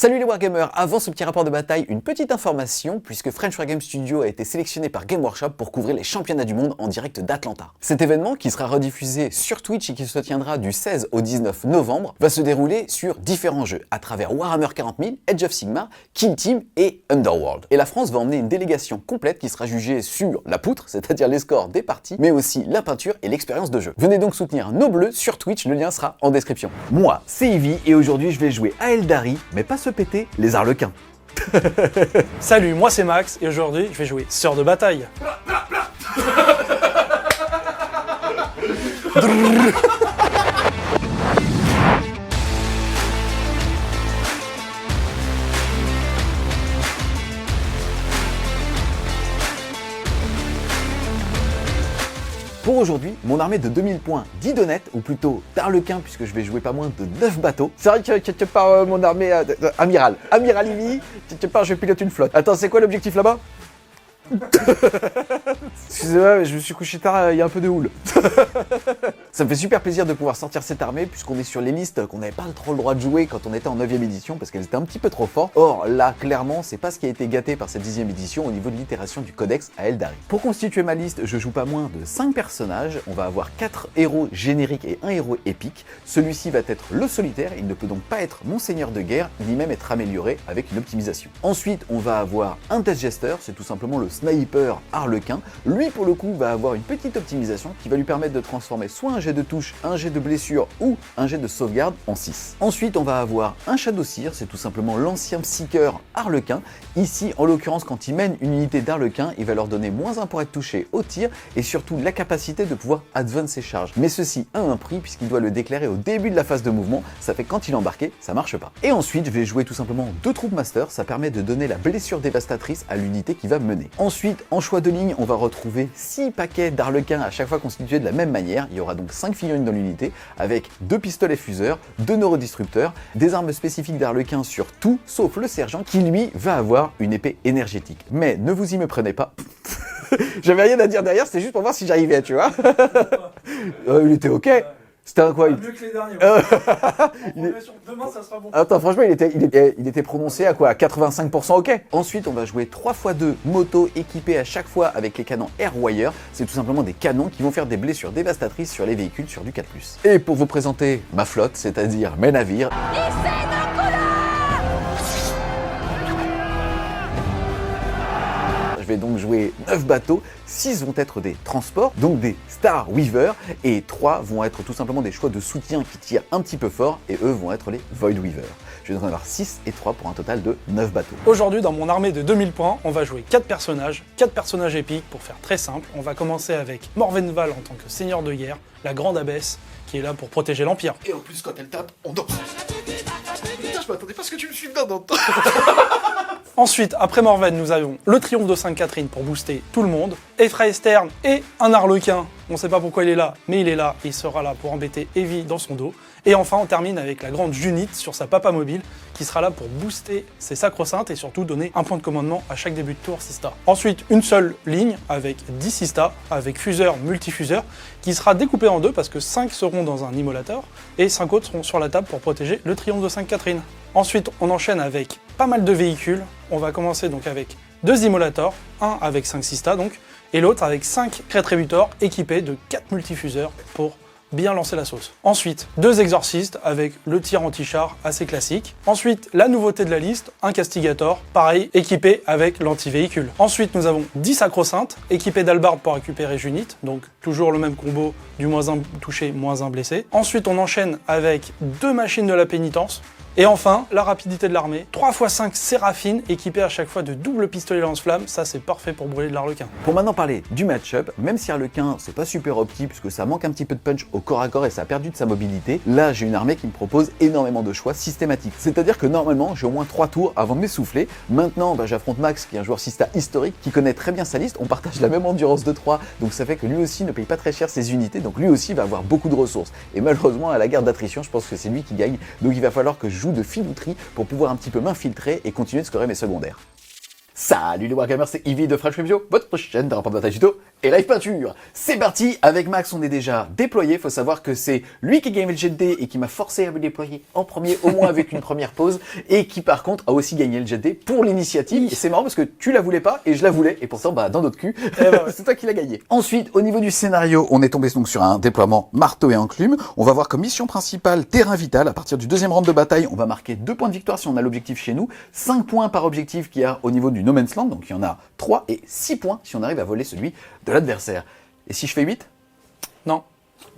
Salut les Wargamers, avant ce petit rapport de bataille, une petite information puisque French Wargame Studio a été sélectionné par Game Workshop pour couvrir les championnats du monde en direct d'Atlanta. Cet événement, qui sera rediffusé sur Twitch et qui se tiendra du 16 au 19 novembre, va se dérouler sur différents jeux à travers Warhammer 40 000, Age of Sigmar, Kill Team et Underworld. Et la France va emmener une délégation complète qui sera jugée sur la poutre, c'est-à-dire les scores des parties, mais aussi la peinture et l'expérience de jeu. Venez donc soutenir nos bleus sur Twitch, le lien sera en description. Moi, c'est Ivy et aujourd'hui je vais jouer à Aeldari, mais pas se péter les arlequins. Salut, moi c'est Max et aujourd'hui je vais jouer Sœur de bataille. Pour aujourd'hui, mon armée de 2000 points d'Idonettes, ou plutôt d'Arlequins, puisque je vais jouer pas moins de 9 bateaux. C'est vrai que quelque part, mon armée amiral Ivy, quelque part, je pilote une flotte. Attends, c'est quoi l'objectif là-bas? Excusez-moi, mais je me suis couché tard, il y a un peu de houle. Ça me fait super plaisir de pouvoir sortir cette armée, puisqu'on est sur les listes qu'on n'avait pas trop le droit de jouer quand on était en 9ème édition, parce qu'elles étaient un petit peu trop fortes. Or, là, clairement, c'est pas ce qui a été gâté par cette 10ème édition au niveau de l'itération du codex à Aeldari. Pour constituer ma liste, je joue pas moins de 5 personnages. On va avoir 4 héros génériques et un héros épique. Celui-ci va être le solitaire, il ne peut donc pas être mon seigneur de guerre, ni même être amélioré avec une optimisation. Ensuite, on va avoir un Death Jester, c'est tout simplement le sniper Arlequin. Lui, pour le coup, va avoir une petite optimisation qui va lui permettre de transformer soit un jet de touche, un jet de blessure ou un jet de sauvegarde en 6. Ensuite, on va avoir un Shadowseer, c'est tout simplement l'ancien Psyker Arlequin. Ici, en l'occurrence, quand il mène une unité d'Arlequin, il va leur donner -1 pour être touché au tir et surtout la capacité de pouvoir advance ses charges. Mais ceci a un prix puisqu'il doit le déclarer au début de la phase de mouvement, ça fait que quand il est embarqué, ça marche pas. Et ensuite, je vais jouer tout simplement 2 troupes master, ça permet de donner la blessure dévastatrice à l'unité qui va mener. Ensuite, en choix de ligne, on va retrouver 6 paquets d'Arlequins à chaque fois constitués de la même manière. Il y aura donc 5 figurines dans l'unité avec 2 pistolets fuseurs, 2 neurodisrupteurs, des armes spécifiques d'Arlequin sur tout, sauf le sergent qui lui va avoir une épée énergétique. Mais ne vous y méprenez pas. J'avais rien à dire derrière, c'était juste pour voir si j'arrivais, tu vois. Il était ok. C'était un quoi? Mieux que les derniers. Demain ça sera bon. Attends, franchement, il était prononcé à quoi? À 85% ok. Ensuite, on va jouer 3x2 motos équipées à chaque fois avec les canons Airwire. C'est tout simplement des canons qui vont faire des blessures dévastatrices sur les véhicules sur du 4+. Et pour vous présenter ma flotte, c'est-à-dire mes navires... Je vais donc jouer 9 bateaux, 6 vont être des transports, donc des Star Weaver, et 3 vont être tout simplement des choix de soutien qui tirent un petit peu fort, et eux vont être les Void Weaver. Je vais donc en avoir 6 et 3 pour un total de 9 bateaux. Aujourd'hui, dans mon armée de 2000 points, on va jouer 4 personnages épiques pour faire très simple. On va commencer avec Morvenval en tant que seigneur de guerre, la grande abbesse, qui est là pour protéger l'Empire. Et en plus, quand elle tape, on danse. Putain, je m'attendais pas à ce que tu me suives dans le temps. Ensuite, après Morven, nous avons le triomphe de Sainte-Catherine pour booster tout le monde, Ephra Esterne et un Arlequin. On sait pas pourquoi il est là, mais il est là, et il sera là pour embêter Evie dans son dos. Et enfin, on termine avec la grande Junite sur sa papa mobile, qui sera là pour booster ses sacro-saintes et surtout donner un point de commandement à chaque début de tour Sista. Ensuite, une seule ligne avec 10 Sista, avec fuseur, multifuseur, qui sera découpée en deux parce que 5 seront dans un immolator et 5 autres seront sur la table pour protéger le triomphe de Sainte-Catherine. Ensuite, on enchaîne avec pas mal de véhicules. On va commencer donc avec 2 immolators, un avec 5 Sista donc, et l'autre avec 5 Rétrébutor équipés de 4 multifuseurs pour bien lancer la sauce. Ensuite, 2 exorcistes avec le tir anti-char assez classique. Ensuite, la nouveauté de la liste, un castigator, pareil, équipé avec l'anti-véhicule. Ensuite, nous avons 10 sacro-saintes, équipés d'albarde pour récupérer Junite, donc toujours le même combo du -1 touché, -1 blessé. Ensuite, on enchaîne avec 2 machines de la pénitence. Et enfin, la rapidité de l'armée, 3 x 5 séraphines équipées à chaque fois de double pistolet lance-flamme, ça c'est parfait pour brûler de l'Arlequin. Pour maintenant parler du match-up, même si Arlequin c'est pas super opti puisque ça manque un petit peu de punch au corps à corps et ça a perdu de sa mobilité, là j'ai une armée qui me propose énormément de choix systématiques. C'est-à-dire que normalement j'ai au moins 3 tours avant de m'essouffler. Maintenant j'affronte Max qui est un joueur Sista historique qui connaît très bien sa liste, on partage la même endurance de 3, donc ça fait que lui aussi ne paye pas très cher ses unités, donc lui aussi va avoir beaucoup de ressources. Et malheureusement à la guerre d'attrition je pense que c'est lui qui gagne, donc il va falloir que je joue de filouterie pour pouvoir un petit peu m'infiltrer et continuer de scorer mes secondaires. Salut les Wargamers, c'est Ivy de French Review, votre chaîne de rapport de bataille tuto et live peinture. C'est parti, avec Max on est déjà déployé, faut savoir que c'est lui qui a gagné le jet de dés et qui m'a forcé à me déployer en premier, au moins avec une première pause, et qui par contre a aussi gagné le jet de dés pour l'initiative. Et c'est marrant parce que tu la voulais pas et je la voulais, et pourtant dans notre cul, c'est toi qui l'as gagné. Ensuite, au niveau du scénario, on est tombé donc sur un déploiement marteau et enclume. On va voir comme mission principale terrain vital. À partir du deuxième round de bataille, on va marquer 2 points de victoire si on a l'objectif chez nous, 5 points par objectif qu'il y a au niveau du No Man's Land, donc il y en a 3, et 6 points si on arrive à voler celui de l'adversaire. Et si je fais 8? Non.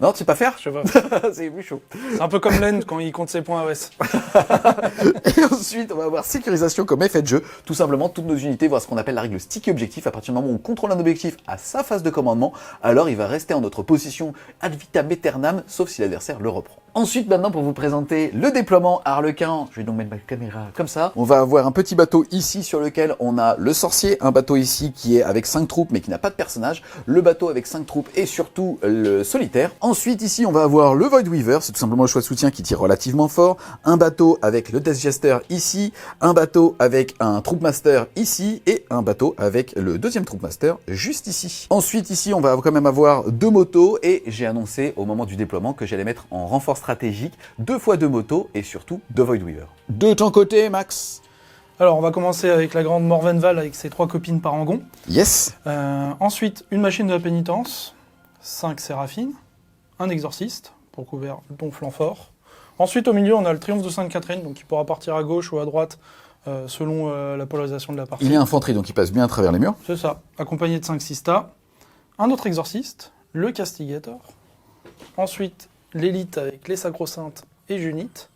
Non, tu sais pas faire? Je sais pas. C'est plus chaud. C'est un peu comme Len quand il compte ses points OS. Et ensuite, on va avoir sécurisation comme effet de jeu. Tout simplement, toutes nos unités vont à ce qu'on appelle la règle sticky objectif. À partir du moment où on contrôle un objectif à sa phase de commandement, alors il va rester en notre position ad vitam aeternam, sauf si l'adversaire le reprend. Ensuite, maintenant, pour vous présenter le déploiement Harlequin, je vais donc mettre ma caméra comme ça. On va avoir un petit bateau ici sur lequel on a le sorcier, un bateau ici qui est avec 5 troupes mais qui n'a pas de personnage, le bateau avec 5 troupes et surtout le solitaire. Ensuite, ici, on va avoir le Void Weaver, c'est tout simplement le choix de soutien qui tire relativement fort, un bateau avec le Death Jester ici, un bateau avec un Troop Master ici et un bateau avec le deuxième Troop Master juste ici. Ensuite, ici, on va quand même avoir 2 motos et j'ai annoncé au moment du déploiement que j'allais mettre en renfort stratégique 2 fois 2 motos et surtout 2 Void Weaver. De ton côté, Max? Alors, on va commencer avec la grande Morvenval avec ses 3 copines parangon. Yes. Ensuite, une machine de la pénitence, 5 séraphines, un exorciste pour couvert ton flanc fort. Ensuite, au milieu, on a le triomphe de Sainte-Catherine, donc il pourra partir à gauche ou à droite selon la polarisation de la partie. Il est infanterie, donc il passe bien à travers les murs. C'est ça, accompagné de 5 sistas. Un autre exorciste, le Castigator. Ensuite, l'élite avec les sacro-saintes et Junite.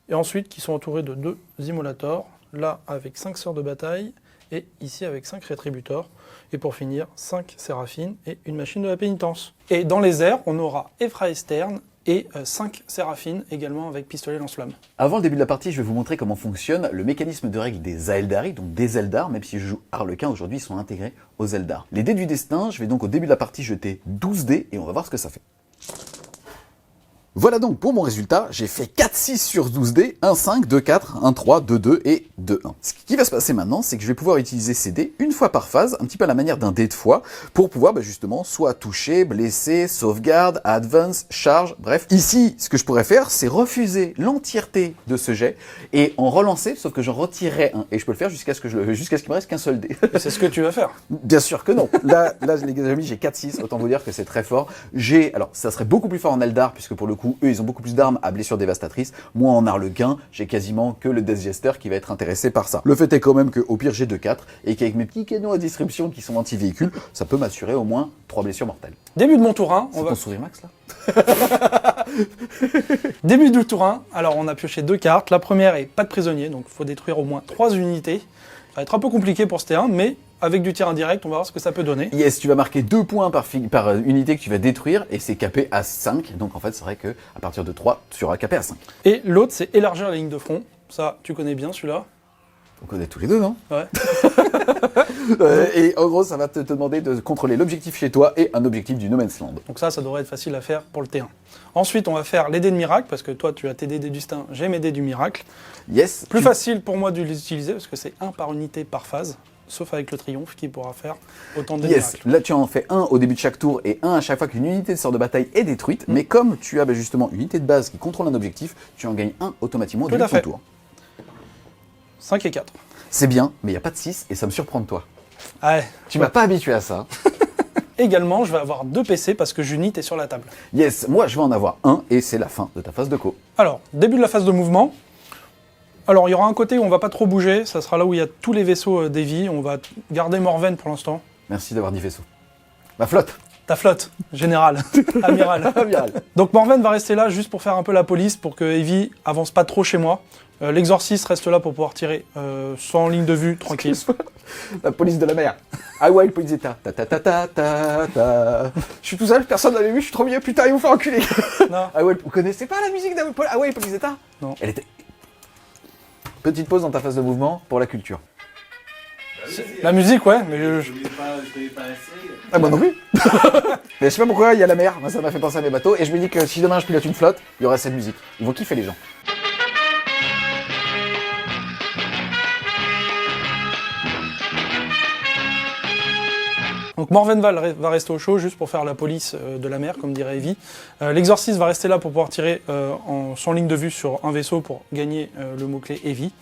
Et ensuite, qui sont entourés de 2 immolators, là avec 5 sœurs de bataille, et ici avec 5 rétributors. Et pour finir, 5 séraphines et une machine de la pénitence. Et dans les airs, on aura Ephraestern et 5 séraphines également avec pistolet lance-flamme. Avant le début de la partie, je vais vous montrer comment fonctionne le mécanisme de règle des Aeldari, donc des Eldar, même si je joue Harlequin, aujourd'hui ils sont intégrés aux Eldar. Les dés du destin, je vais donc au début de la partie jeter 12 dés et on va voir ce que ça fait. Voilà donc pour mon résultat, j'ai fait 4-6 sur 12 dés, 1-5, 2-4, 1-3, 2-2 et 2-1. Ce qui va se passer maintenant, c'est que je vais pouvoir utiliser ces dés une fois par phase, un petit peu à la manière d'un dé de foi, pour pouvoir justement soit toucher, blesser, sauvegarde, advance, charge, bref. Ici, ce que je pourrais faire, c'est refuser l'entièreté de ce jet et en relancer, sauf que j'en retirerai un. Et je peux le faire jusqu'à ce qu'il me reste qu'un seul dé. Et c'est ce que tu vas faire. Bien sûr que non. Là les amis, j'ai 4-6, autant vous dire que c'est très fort. Alors, ça serait beaucoup plus fort en Eldar, puisque pour le coup, eux, ils ont beaucoup plus d'armes à blessure dévastatrice. Moi, en Harlequin, j'ai quasiment que le Death Jester qui va être intéressé par ça. Le fait est quand même qu'au pire, j'ai 2-4, et qu'avec mes petits canons à disruption qui sont anti-véhicules, ça peut m'assurer au moins 3 blessures mortelles. Début de mon tour 1. C'est ton sourire, Max, là? Début du tour 1. Alors, on a pioché 2 cartes. La première est pas de prisonnier, donc il faut détruire au moins 3 unités. Ça va être un peu compliqué pour ce terrain, mais avec du tir indirect, on va voir ce que ça peut donner. Yes, tu vas marquer 2 points par unité que tu vas détruire, et c'est capé à 5. Donc en fait, c'est vrai qu'à partir de 3, tu seras capé à 5. Et l'autre, c'est élargir la ligne de front. Ça, tu connais bien celui-là. On connaît tous les deux, non? Ouais. Et en gros, ça va te demander de contrôler l'objectif chez toi et un objectif du No Man's Land. Donc ça devrait être facile à faire pour le T1. Ensuite, on va faire les dés de miracle, parce que toi, tu as tes dés du destin, j'ai mes dés du miracle. Yes. Plus facile pour moi de les utiliser, parce que c'est 1 par unité par phase. Sauf avec le triomphe qui pourra faire autant de Yes, miracles. là tu en fais 1 au début de chaque tour et 1 à chaque fois qu'une unité de sort de bataille est détruite. Mais comme tu as justement une unité de base qui contrôle un objectif, tu en gagnes 1 automatiquement au début de ton tour. 5 et 4. C'est bien, mais il n'y a pas de 6 et ça me surprend de toi. Ouais. Tu m'as pas habitué à ça. Également, je vais avoir 2 PC parce que Junite est sur la table. Yes, moi je vais en avoir 1 et c'est la fin de ta phase de co. Alors, début de la phase de mouvement. Alors, il y aura un côté où on va pas trop bouger, ça sera là où il y a tous les vaisseaux d'Heavy. On va garder Morven pour l'instant. Merci d'avoir dit vaisseau. Ma flotte. Ta flotte, général, amiral. Amiral. Donc Morven va rester là juste pour faire un peu la police, pour que Heavy avance pas trop chez moi. L'exorciste reste là pour pouvoir tirer sans ligne de vue, tranquille. La police de la mer. Ah ouais, police d'État. Ta ta ta ta ta ta. Je suis tout seul, personne n'avait vu, je suis trop mieux, putain, ils vous font enculer. Non. Ah ouais, vous connaissez pas la musique d'Away Ah ouais, police d'État? Non. Elle était... Petite pause dans ta phase de mouvement pour la culture. La musique, ouais, mais Je connais pas assez. Ah moi non plus. Mais je sais pas pourquoi, il y a la mer, moi ça m'a fait penser à mes bateaux, et je me dis que si demain je pilote une flotte, il y aura cette musique. Ils vont kiffer les gens. Donc Morven va rester au chaud juste pour faire la police de la mer, comme dirait Evie. L'exorciste va rester là pour pouvoir tirer sans ligne de vue sur un vaisseau pour gagner le mot-clé Evie.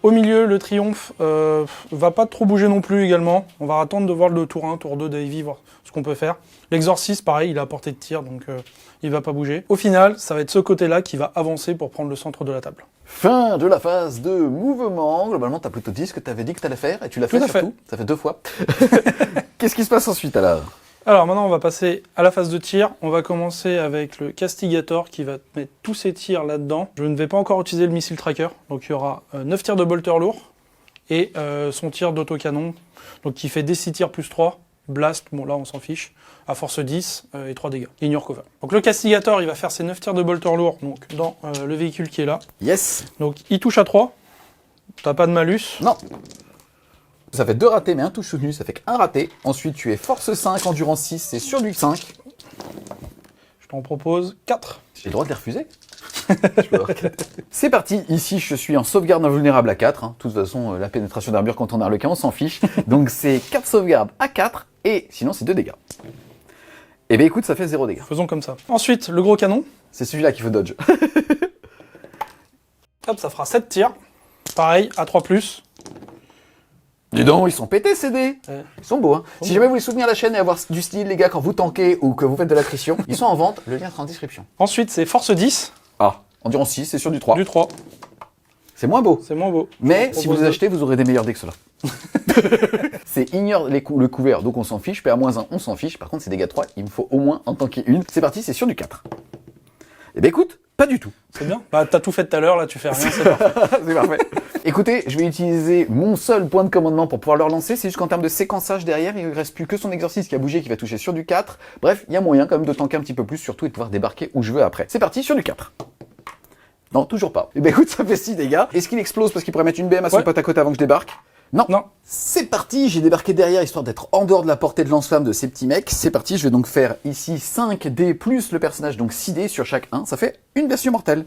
Au milieu, le triomphe va pas trop bouger non plus également. On va attendre de voir le tour 1, tour 2 d'Evie, voir ce qu'on peut faire. L'exorciste, pareil, il est à portée de tir, donc il va pas bouger. Au final, ça va être ce côté-là qui va avancer pour prendre le centre de la table. Fin de la phase de mouvement. Globalement, t'as plutôt dit ce que t'avais dit que t'allais faire, et tu l'as fait surtout. Ça fait 2 fois. Qu'est-ce qui se passe ensuite alors? Alors maintenant, on va passer à la phase de tir. On va commencer avec le Castigator qui va mettre tous ses tirs là-dedans. Je ne vais pas encore utiliser le missile tracker. Donc il y aura 9 tirs de bolter lourd et son tir d'autocanon. Donc qui fait des 6 tirs plus 3. Blast, bon là on s'en fiche. À force 10 et 3 dégâts. Ignore cover. Donc le Castigator, il va faire ses 9 tirs de bolter lourd donc, dans le véhicule qui est là. Yes. Donc il touche à 3. T'as pas de malus. Non. Ça fait 2 ratés, mais un touche soutenu, ça fait qu'un raté. Ensuite, tu es force 5, endurance 6, c'est sur du 5. Je t'en propose 4. J'ai le droit de les refuser. C'est parti, ici je suis en sauvegarde invulnérable à 4. De toute façon, la pénétration d'armure quand on a Harlequin, on s'en fiche. Donc c'est 4 sauvegardes à 4, et sinon c'est 2 dégâts. Et bien écoute, ça fait 0 dégâts. Faisons comme ça. Ensuite, le gros canon. C'est celui-là qu'il faut dodge. Hop, ça fera 7 tirs. Pareil, à 3+. Dis donc, ils sont pétés ces dés. Ouais. Ils sont beaux, hein. Si jamais vous voulez soutenir la chaîne et avoir du style, les gars, quand vous tankez ou que vous faites de l'attrition, ils sont en vente, le lien sera en description. Ensuite, c'est force 10. Ah, endurance 6, c'est sur du 3. Du 3. C'est moins beau. C'est moins beau. Mais si vous les achetez, vous aurez des meilleurs dés que ceux-là. C'est ignore le couvert, donc on s'en fiche. PA-1, on s'en fiche. Par contre, c'est dégâts 3, il me faut au moins en tanker une. C'est parti, c'est sur du 4. Eh ben écoute, pas du tout. C'est bien. Bah, t'as tout fait tout à l'heure, là, tu fais rien, c'est parfait. C'est parfait. Écoutez, je vais utiliser mon seul point de commandement pour pouvoir le relancer. C'est juste qu'en termes de séquençage derrière, il ne reste plus que son exorcisme qui a bougé, qui va toucher sur du 4. Bref, il y a moyen quand même de tanker un petit peu plus, surtout et de pouvoir débarquer où je veux après. C'est parti, sur du 4. Non, toujours pas. Eh ben écoute, ça fait 6 dégâts. Est-ce qu'il explose parce qu'il pourrait mettre une BM à son pote à côté avant que je débarque? Non. Non. C'est parti, j'ai débarqué derrière histoire d'être en dehors de la portée de lance-flamme de ces petits mecs. C'est parti, je vais donc faire ici 5 dés plus le personnage, donc 6 dés sur chaque 1. Ça fait une blessure mortelle.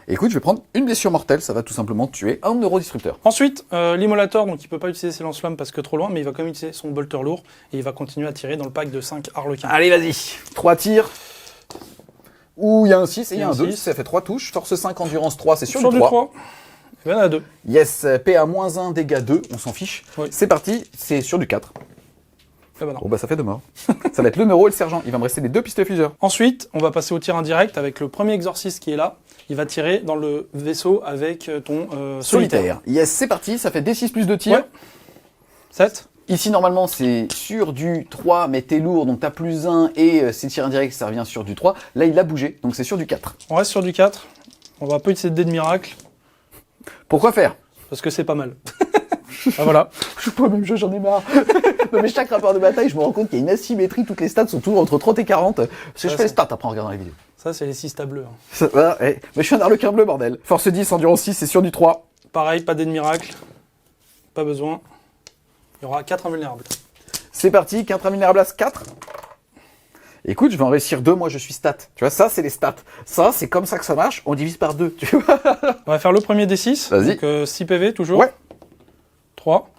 Écoute, je vais prendre une blessure mortelle, ça va tout simplement tuer un neurodisrupteur. Ensuite, l'immolator, donc il peut pas utiliser ses lance-flammes parce que trop loin, mais il va quand même utiliser son bolter lourd et il va continuer à tirer dans le pack de 5 harlequins. Allez, vas-y. 3 tirs. Ouh, il y a un 6 et il y a un 2, 6. ça fait 3 touches. Force 5, endurance 3, c'est sur Sur du du 3. 3. Il y en a 2. Yes, PA-1, dégâts 2, on s'en fiche. Oui. C'est parti, c'est sur du 4. Eh ben non. Bon bah ça fait 2 morts. Ça va être le neuro et le sergent, il va me rester les 2 pistolets fuseurs. Ensuite, on va passer au tir indirect avec le premier exorciste qui est là. Il va tirer dans le vaisseau avec ton solitaire. Yes, c'est parti, ça fait D6 plus 2 tirs. Ouais. 7. Ici, normalement, c'est sur du 3, mais t'es lourd, donc t'as plus 1, et c'est tir indirect, ça revient sur du 3. Là, il a bougé, donc c'est sur du 4. On reste sur du 4. On va pas utiliser de dés de miracle, Pourquoi faire? parce que c'est pas mal. Ah voilà. Je peux même jeu, j'en ai marre. Non, mais chaque rapport de bataille, je me rends compte qu'il y a une asymétrie, toutes les stats sont toujours entre 30 et 40. Parce que je fais les stats après en regardant les vidéos. Ça, c'est les 6 tableux. Hein. Ça va, mais je suis un harlequin bleu, bordel. Force 10, endurance 6, c'est sur du 3. Pareil, pas dés de miracle. Pas besoin. Il y aura 4 invulnérables. C'est parti, 4 invulnérables à 4. Écoute, je vais en réussir 2, moi je suis stat. Tu vois, ça c'est les stats. Ça, c'est comme ça que ça marche, on divise par 2, tu vois. On va faire le premier D6. Vas-y. Donc 6 PV toujours. Ouais. 3.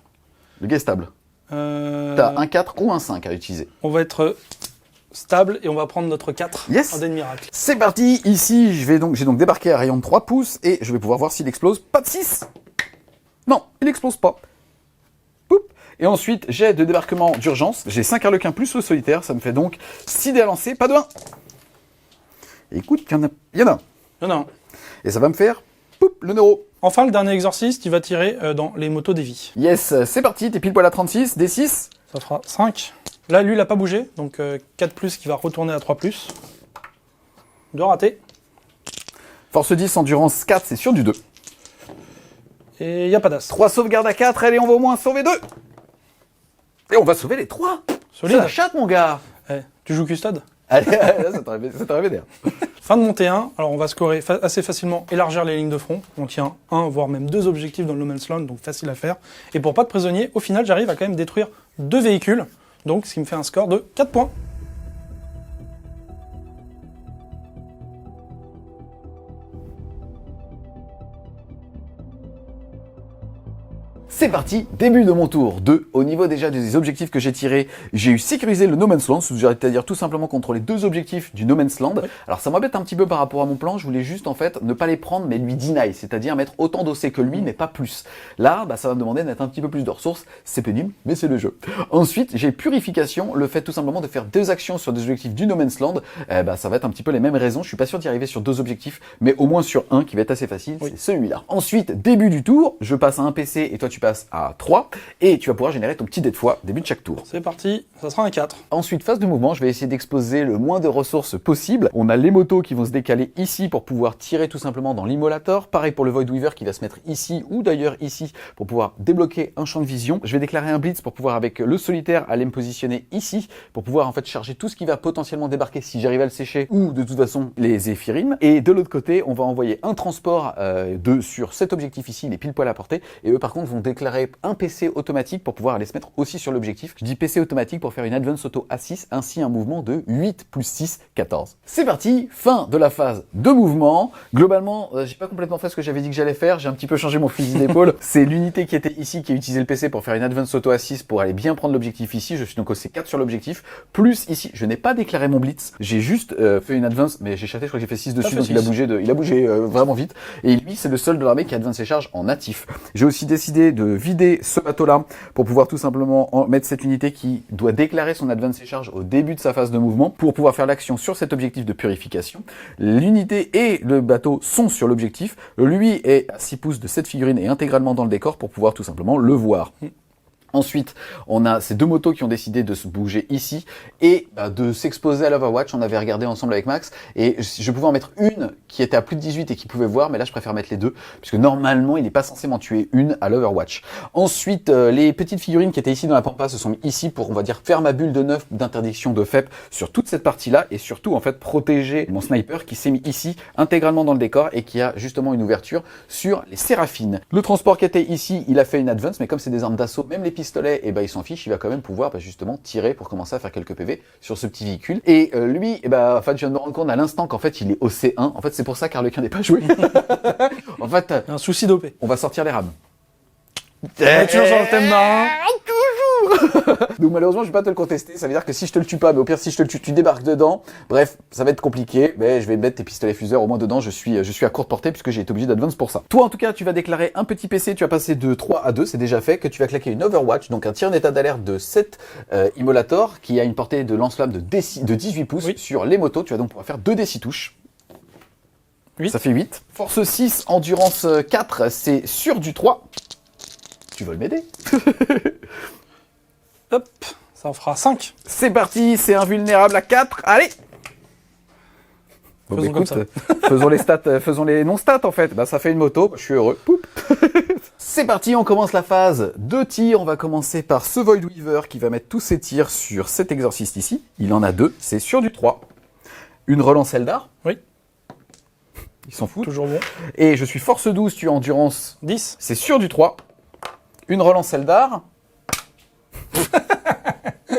Le gars est stable. T'as un 4 ou un 5 à utiliser. On va être stable et on va prendre notre 4 Yes. en dés de miracle. C'est parti, ici, j'ai donc débarqué à rayon de 3 pouces et je vais pouvoir voir s'il explose. Pas de 6. Non, il explose pas. Poup. Et ensuite, j'ai de débarquement d'urgence. J'ai 5 harlequins plus le solitaire, ça me fait donc 6 dés à lancer, pas de 1. Écoute, il y en a un. Il y en a un. Et ça va me faire, poup, le neuro. Enfin, le dernier exorciste, il va tirer dans les motos d'Evie. Yes, c'est parti, t'es pile poil à 36, D6. Ça fera 5. Là, lui, il n'a pas bougé, donc 4+, qui va retourner à 3+. 2 ratés. Force 10, endurance 4, c'est sur du 2. Et il n'y a pas d'as. 3 sauvegardes à 4, allez, on va au moins sauver 2. Et on va sauver les 3. Solide. C'est la chatte, mon gars. Eh, tu joues custode? Allez, ça t'aurait vénère. Fin de montée 1, alors on va scorer assez facilement, élargir les lignes de front. On tient 1, voire même 2 objectifs dans le No Man's Land, donc facile à faire. Et pour pas de prisonniers, au final, j'arrive à quand même détruire 2 véhicules, donc ce qui me fait un score de 4 points. C'est parti, début de mon tour 2. Au niveau déjà des objectifs que j'ai tirés, j'ai eu sécuriser le No Man's Land, c'est-à-dire tout simplement contrôler 2 objectifs du No Man's Land. Alors ça m'embête un petit peu par rapport à mon plan, je voulais juste en fait ne pas les prendre mais lui deny, c'est-à-dire mettre autant d'OC que lui mais pas plus. Là, ça va me demander d'être un petit peu plus de ressources, c'est pénible mais c'est le jeu. Ensuite, j'ai purification, le fait tout simplement de faire 2 actions sur des objectifs du No Man's Land, ça va être un petit peu les mêmes raisons, je suis pas sûr d'y arriver sur 2 objectifs, mais au moins sur un qui va être assez facile, c'est celui-là. Ensuite, début du tour, je passe à un PC et toi tu passes à 3, et tu vas pouvoir générer ton petit dé de foi, début de chaque tour. C'est parti, ça sera un 4. Ensuite, phase de mouvement, je vais essayer d'exposer le moins de ressources possible. On a les motos qui vont se décaler ici pour pouvoir tirer tout simplement dans l'immolator. Pareil pour le Void Weaver qui va se mettre ici ou d'ailleurs ici pour pouvoir débloquer un champ de vision. Je vais déclarer un blitz pour pouvoir avec le solitaire aller me positionner ici pour pouvoir en fait charger tout ce qui va potentiellement débarquer si j'arrive à le sécher ou de toute façon les Zéphyrim. Et de l'autre côté, on va envoyer un transport sur cet objectif ici, il est pile poil à portée. Et eux par contre vont déclarer un PC automatique pour pouvoir aller se mettre aussi sur l'objectif. Je dis PC automatique pour faire une advance auto A6 ainsi un mouvement de 8 plus 6, 14. C'est parti, fin de la phase de mouvement. Globalement, j'ai pas complètement fait ce que j'avais dit que j'allais faire, j'ai un petit peu changé mon fusil d'épaule. C'est l'unité qui était ici qui a utilisé le PC pour faire une advance auto A6 pour aller bien prendre l'objectif ici. Je suis donc au C4 sur l'objectif. Plus ici, je n'ai pas déclaré mon blitz. J'ai juste fait une advance, mais j'ai chaté, je crois que j'ai fait 6 dessus, donc il a bougé vraiment vite. Et lui, c'est le seul de l'armée qui advance ses charges en natif. J'ai aussi décidé de vider ce bateau-là pour pouvoir tout simplement mettre cette unité qui doit déclarer son advance et charge au début de sa phase de mouvement pour pouvoir faire l'action sur cet objectif de purification. L'unité et le bateau sont sur l'objectif. Lui est à 6 pouces de cette figurine et intégralement dans le décor pour pouvoir tout simplement le voir. Ensuite, on a ces 2 motos qui ont décidé de se bouger ici et de s'exposer à l'Overwatch. On avait regardé ensemble avec Max et je pouvais en mettre une qui était à plus de 18 et qui pouvait voir, mais là je préfère mettre les 2 puisque normalement il n'est pas censé m'en tuer une à l'Overwatch. Ensuite, les petites figurines qui étaient ici dans la pampa se sont mis ici pour, on va dire, faire ma bulle de 9 d'interdiction de FEP sur toute cette partie-là et surtout en fait protéger mon sniper qui s'est mis ici intégralement dans le décor et qui a justement une ouverture sur les séraphines. Le transport qui était ici, il a fait une advance, mais comme c'est des armes d'assaut, même les pistolet, et il s'en fiche, il va quand même pouvoir justement tirer pour commencer à faire quelques PV sur ce petit véhicule. Et lui, en fait, je viens de me rendre compte à l'instant qu'en fait, il est au C1. En fait, c'est pour ça qu'Arlequin n'est pas joué. En fait, un souci d'OP. On va sortir les rames. Toujours sur le thème marin. Donc malheureusement je vais pas te le contester, ça veut dire que si je te le tue pas, mais au pire si je te le tue, tu débarques dedans. Bref, ça va être compliqué, mais je vais mettre tes pistolets fuseurs au moins dedans, je suis à courte portée puisque j'ai été obligé d'advance pour ça. Toi en tout cas tu vas déclarer un petit PC, tu vas passer de 3 à 2, c'est déjà fait, que tu vas claquer une Overwatch, donc un tir en état d'alerte de 7 Immolator qui a une portée de lance-flamme de 18 pouces sur les motos, tu vas donc pouvoir faire 2 D6 touches. 8. Ça fait 8. Force 6, endurance 4, c'est sur du 3. Tu veux m'aider? Hop, ça en fera 5. C'est parti, c'est invulnérable à 4, allez! Bon, faisons comme ça. Faisons les stats, faisons les non-stats en fait. Ça fait une moto, je suis heureux. Poup. C'est parti, on commence la phase de tir. On va commencer par ce Void Weaver qui va mettre tous ses tirs sur cet exorciste ici. Il en a 2, c'est sur du 3. Une relance Eldar. Oui. Ils s'en foutent. Toujours bon. Et je suis force 12, tu as endurance 10. C'est sur du 3. Une relance Eldar.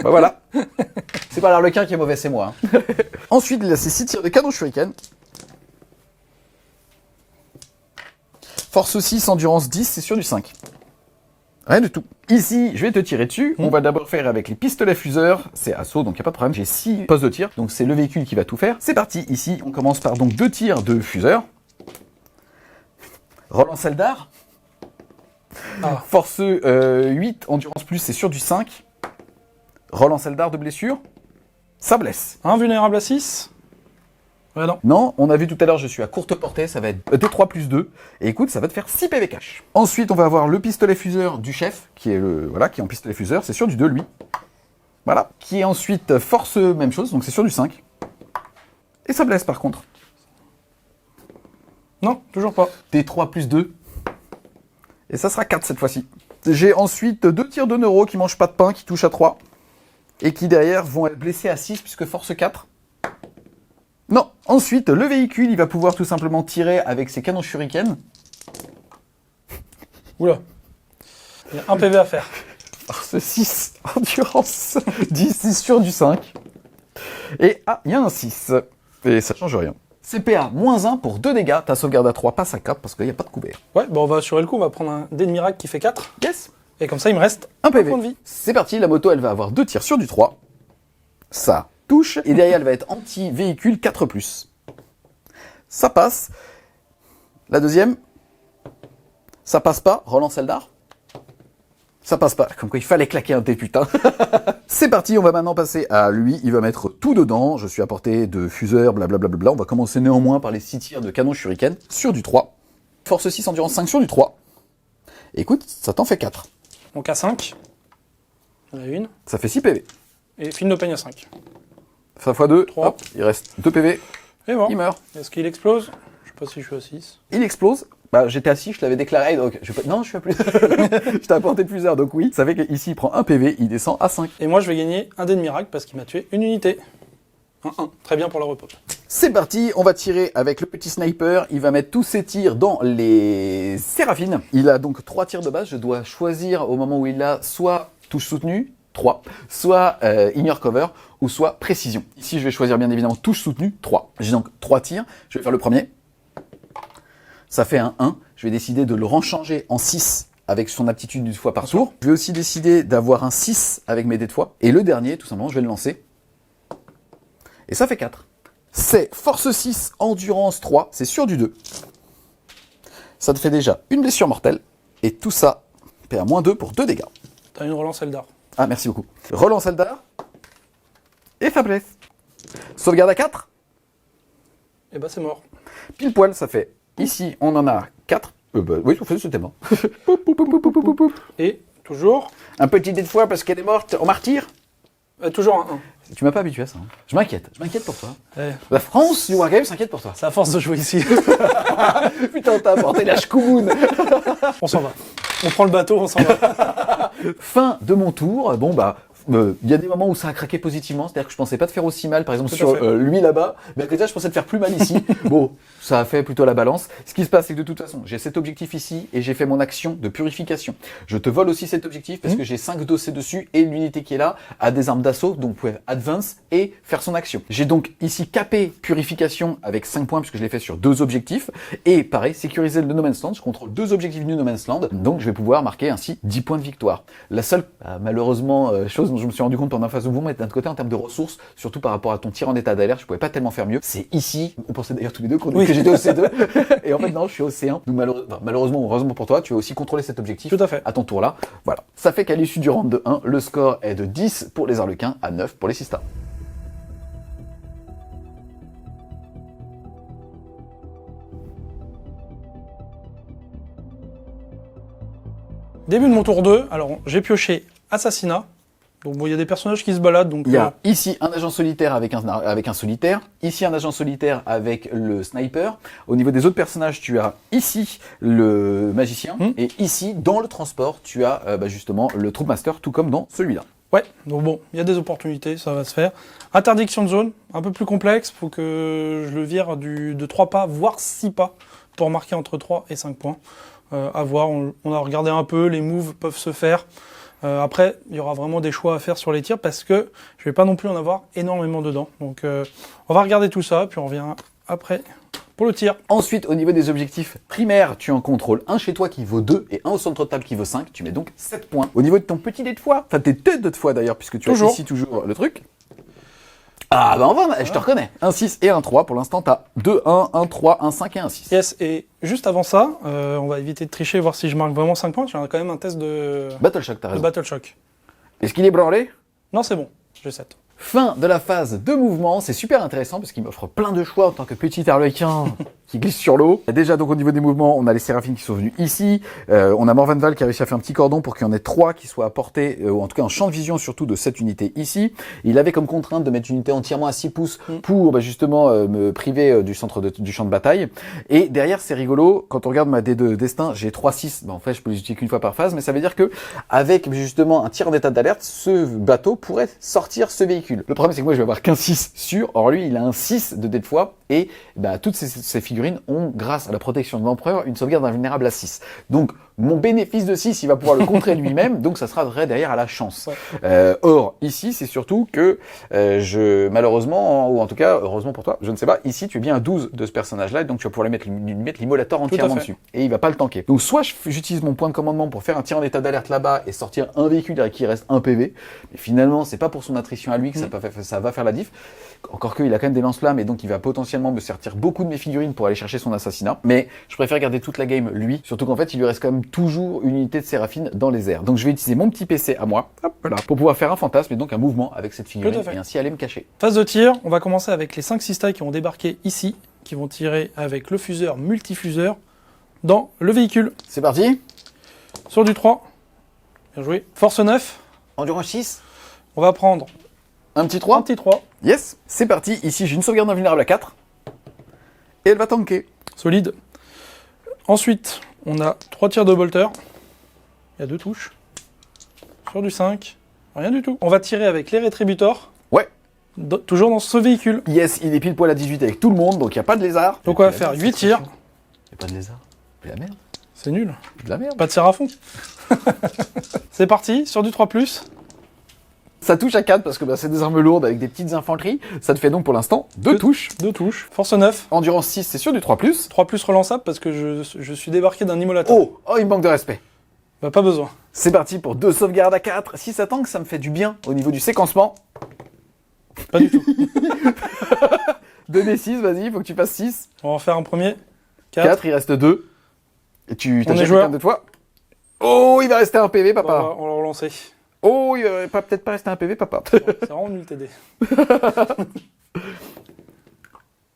Voilà. C'est pas l'Arlequin qui est mauvais, c'est moi. Ensuite, là, c'est 6 tirs de canon shuriken. Force 6, endurance 10, c'est sur du 5. Rien du tout. Ici, je vais te tirer dessus. On va d'abord faire avec les pistolets fuseurs. C'est assaut, donc il n'y a pas de problème. J'ai 6 postes de tir, donc c'est le véhicule qui va tout faire. C'est parti. Ici, on commence par donc 2 tirs de fuseur. Relance Eldar. Force 8, endurance plus, c'est sur du 5. Relance Eldar de blessure. Ça blesse. Invulnérable à 6. Ouais, non. Non, on a vu tout à l'heure, je suis à courte portée, ça va être D3 plus 2. Et écoute, ça va te faire 6 PV cash. Ensuite, on va avoir le pistolet fuseur du chef, qui est qui est en pistolet fuseur, c'est sur du 2 lui. Voilà. Qui est ensuite force, même chose, donc c'est sur du 5. Et ça blesse par contre. Non, toujours pas. D3 plus 2. Et ça sera 4 cette fois-ci. J'ai ensuite 2 tirs de neuro qui mangent pas de pain, qui touchent à 3. Et qui derrière vont être blessés à 6 puisque force 4. Non. Ensuite, le véhicule, il va pouvoir tout simplement tirer avec ses canons shuriken. Oula. Il y a un PV à faire. Force 6, endurance 10, c'est sur du 5. Et il y a un 6. Et ça change rien. CPA -1 pour 2 dégâts. Ta sauvegarde à 3 passe à 4 parce qu'il n'y a pas de couvert. Ouais, on va assurer le coup, on va prendre un dé de miracle qui fait 4. Yes. Et comme ça, il me reste Un point PV. de vie. C'est parti, la moto, elle va avoir 2 tirs sur du 3. Ça touche. Et derrière, elle va être anti-véhicule 4+. Ça passe. La deuxième. Ça passe pas. Relance Eldar. Ça passe pas. Comme quoi, il fallait claquer un dé, putain. C'est parti, on va maintenant passer à lui. Il va mettre tout dedans. Je suis à portée de fuseur, blablabla. On va commencer néanmoins par les 6 tirs de canon shuriken sur du 3. Force 6, endurance 5 sur du 3. Écoute, ça t'en fait 4. Donc à 5. On a une. Ça fait 6 PV. Et fil de peigne à 5. Ça x 2. 3. Hop, il reste 2 PV. Et bon. Il meurt. Est-ce qu'il explose? Je sais pas si je suis à 6. Il explose. Bah, j'étais assis, je l'avais déclaré, donc non, je suis à plus. Je t'ai apporté plusieurs, donc oui. Ça fait qu'ici, il prend un PV, il descend à 5. Et moi, je vais gagner un dé de miracle parce qu'il m'a tué une unité. 1-1. Très bien pour la repop. C'est parti, on va tirer avec le petit sniper. Il va mettre tous ses tirs dans les séraphines. Il a donc 3 tirs de base. Je dois choisir au moment où il a soit touche soutenue, 3, soit ignore cover, ou soit précision. Ici, je vais choisir bien évidemment touche soutenue, 3. J'ai donc 3 tirs. Je vais faire le premier. Ça fait un 1. Je vais décider de le rechanger en 6 avec son aptitude d'une fois par tour. Je vais aussi décider d'avoir un 6 avec mes dés de foi. Et le dernier, tout simplement, je vais le lancer. Et ça fait 4. C'est force 6, endurance 3. C'est sur du 2. Ça te fait déjà une blessure mortelle. Et tout ça, PA-2 pour 2 dégâts. T'as une relance Eldar. Ah, merci beaucoup. Relance Eldar. Et faiblesse. Sauvegarde à 4. Et bah c'est mort. Pile poil, ça fait... Ici, on en a 4. Oui, on fait ce thème. Et toujours. Un petit dé de foi parce qu'elle est morte en martyr. Toujours un 1. Tu m'as pas habitué à ça. Hein. Je m'inquiète pour toi. Eh, La France du Wargame s'inquiète pour toi. c'est à force de jouer ici. Putain, t'as apporté la shkoumoun. On s'en va. On prend le bateau, on s'en va. Fin de mon tour. Bon, bah, il y a des moments où ça a craqué positivement. C'est-à-dire que je pensais pas te faire aussi mal, par exemple, Tout à sur fait. lui là-bas. Mais à côté de ça, je pensais te faire plus mal ici. Bon, ça a fait plutôt la balance. Ce qui se passe, c'est que de toute façon, j'ai cet objectif ici et j'ai fait mon action de purification. Je te vole aussi cet objectif parce que j'ai 5 dossiers dessus et l'unité qui est là a des armes d'assaut, donc vous pouvez advance et faire son action. J'ai donc ici capé purification avec 5 points puisque je l'ai fait sur 2 objectifs. Et pareil, sécuriser le No Man's Land. Je contrôle 2 objectifs du No Man's Land. Donc je vais pouvoir marquer ainsi 10 points de victoire. La seule, malheureusement, chose dont je me suis rendu compte pendant la phase de mouvement, mais d'un côté en termes de ressources, surtout par rapport à ton tir en état d'alerte, je pouvais pas tellement faire mieux. C'est ici, on pensait d'ailleurs tous les deux que j'étais au C2, et en fait non, je suis au C1. Donc malheureusement ou heureusement pour toi, tu as aussi contrôlé cet objectif. Tout à fait. À ton tour là. Voilà. Ça fait qu'à l'issue du round de 1, le score est de 10 pour les Arlequins à 9 pour les Sistas. Début de mon tour 2. Alors, j'ai pioché assassinat. Donc bon, il y a des personnages qui se baladent. Donc, Il y a ici un agent solitaire avec un solitaire, ici un agent solitaire avec le sniper. Au niveau des autres personnages, tu as ici le magicien, et ici, dans le transport, tu as justement le Troopmaster, tout comme dans celui-là. ouais, donc bon, il y a des opportunités, ça va se faire. Interdiction de zone, un peu plus complexe. Faut que je le vire de 3 pas, voire 6 pas, pour marquer entre 3 et 5 points. À voir, on a regardé un peu, les moves peuvent se faire. Après, il y aura vraiment des choix à faire sur les tirs parce que je vais pas non plus en avoir énormément dedans. Donc on va regarder tout ça, puis on revient après pour le tir. Ensuite, au niveau des objectifs primaires, tu en contrôles un chez toi qui vaut 2 et un au centre de table qui vaut 5. Tu mets donc 7 points. Au niveau de ton petit dé de foi, enfin tes 2 dés de foi d'ailleurs, puisque tu as ici toujours le truc. Ah bah enfin, je te reconnais. Un 6 et un 3. Pour l'instant, t'as 2, 1, 1, 3, 1, 5 et un 6. Yes, et juste avant ça, on va éviter de tricher, voir si je marque vraiment 5 points. J'ai quand même un test de Battle Shock, t'as raison. Battle Shock. Est-ce qu'il est branlé? Non, c'est bon, j'ai 7. Fin de la phase de mouvement, c'est super intéressant parce qu'il m'offre plein de choix en tant que petit arlequin qui glisse sur l'eau. Déjà donc au niveau des mouvements, on a les séraphines qui sont venus ici, on a Morvenval qui a réussi à faire un petit cordon pour qu'il y en ait 3 qui soient à portée, ou en tout cas en champ de vision surtout de cette unité ici. Il avait comme contrainte de mettre une unité entièrement à 6 pouces pour justement me priver du centre du champ de bataille. Et derrière c'est rigolo, quand on regarde ma dé de destin, j'ai 3-6, en fait je peux les utiliser qu'une fois par phase, mais ça veut dire que avec justement un tir en état d'alerte, ce bateau pourrait sortir ce véhicule. Le problème c'est que moi je vais avoir qu'un 6 sûr, or lui il a un 6 de dé de foi et toutes ces figurines ont, grâce à la protection de l'empereur, une sauvegarde invulnérable à 6. Donc mon bénéfice de 6, il va pouvoir le contrer lui-même, donc ça sera vrai derrière à la chance. Ouais. Or, ici, c'est surtout que malheureusement, ou en tout cas, heureusement pour toi, je ne sais pas, ici tu es bien à 12 de ce personnage-là, donc tu vas pouvoir lui mettre l'immolator entièrement fait. dessus. Et il va pas le tanker. Donc soit j'utilise mon point de commandement pour faire un tir en état d'alerte là-bas et sortir un véhicule avec qui il reste un PV, mais finalement, c'est pas pour son attrition à lui que ça va faire la diff. Encore qu'il a quand même des lance-flammes et donc il va potentiellement me sortir beaucoup de mes figurines pour aller chercher son assassinat. Mais je préfère garder toute la game lui, surtout qu'en fait il lui reste quand même toujours une unité de Séraphine dans les airs. Donc je vais utiliser mon petit PC à moi, hop là, pour pouvoir faire un fantasme et donc un mouvement avec cette figurine et ainsi aller me cacher. Phase de tir, on va commencer avec les 5 sistas qui ont débarqué ici, qui vont tirer avec le fuseur multifuseur dans le véhicule. C'est parti. Sur du 3, bien joué. Force 9, Endurance 6. on va prendre Un petit 3. un petit 3, Yes, c'est parti. Ici j'ai une sauvegarde invulnérable à 4. Et elle va tanker. solide. Ensuite, on a 3 tirs de bolter. Il y a 2 touches. Sur du 5, rien du tout. On va tirer avec les rétributors. Ouais. Toujours dans ce véhicule. Yes, il est pile poil à 18 avec tout le monde, donc il n'y a pas de lézard. Donc on va faire 8 tirs. Il n'y a pas de lézard. C'est de la merde. C'est nul. De la merde. Pas de tir à fond. C'est parti, sur du 3+. Ça touche à 4 parce que c'est des armes lourdes avec des petites infanteries. Ça te fait donc pour l'instant 2 touches. 2 touches. Force 9. Endurance 6, c'est sûr du 3+. 3+ relançable parce que je suis débarqué d'un immolator. Oh, il me manque de respect. Bah pas besoin. C'est parti pour 2 sauvegardes à 4. Si ça tank, ça me fait du bien au niveau du séquencement. Pas du tout. 2d6, vas-y, faut que tu fasses 6. On va en faire un premier. 4. 4, il reste 2. Et tu On t'as est déjà joueur. quelqu'un de toi. Oh, il va rester un PV, On papa. va le relancer. Oh, il va peut-être pas rester un PV, papa. C'est vraiment nul TD.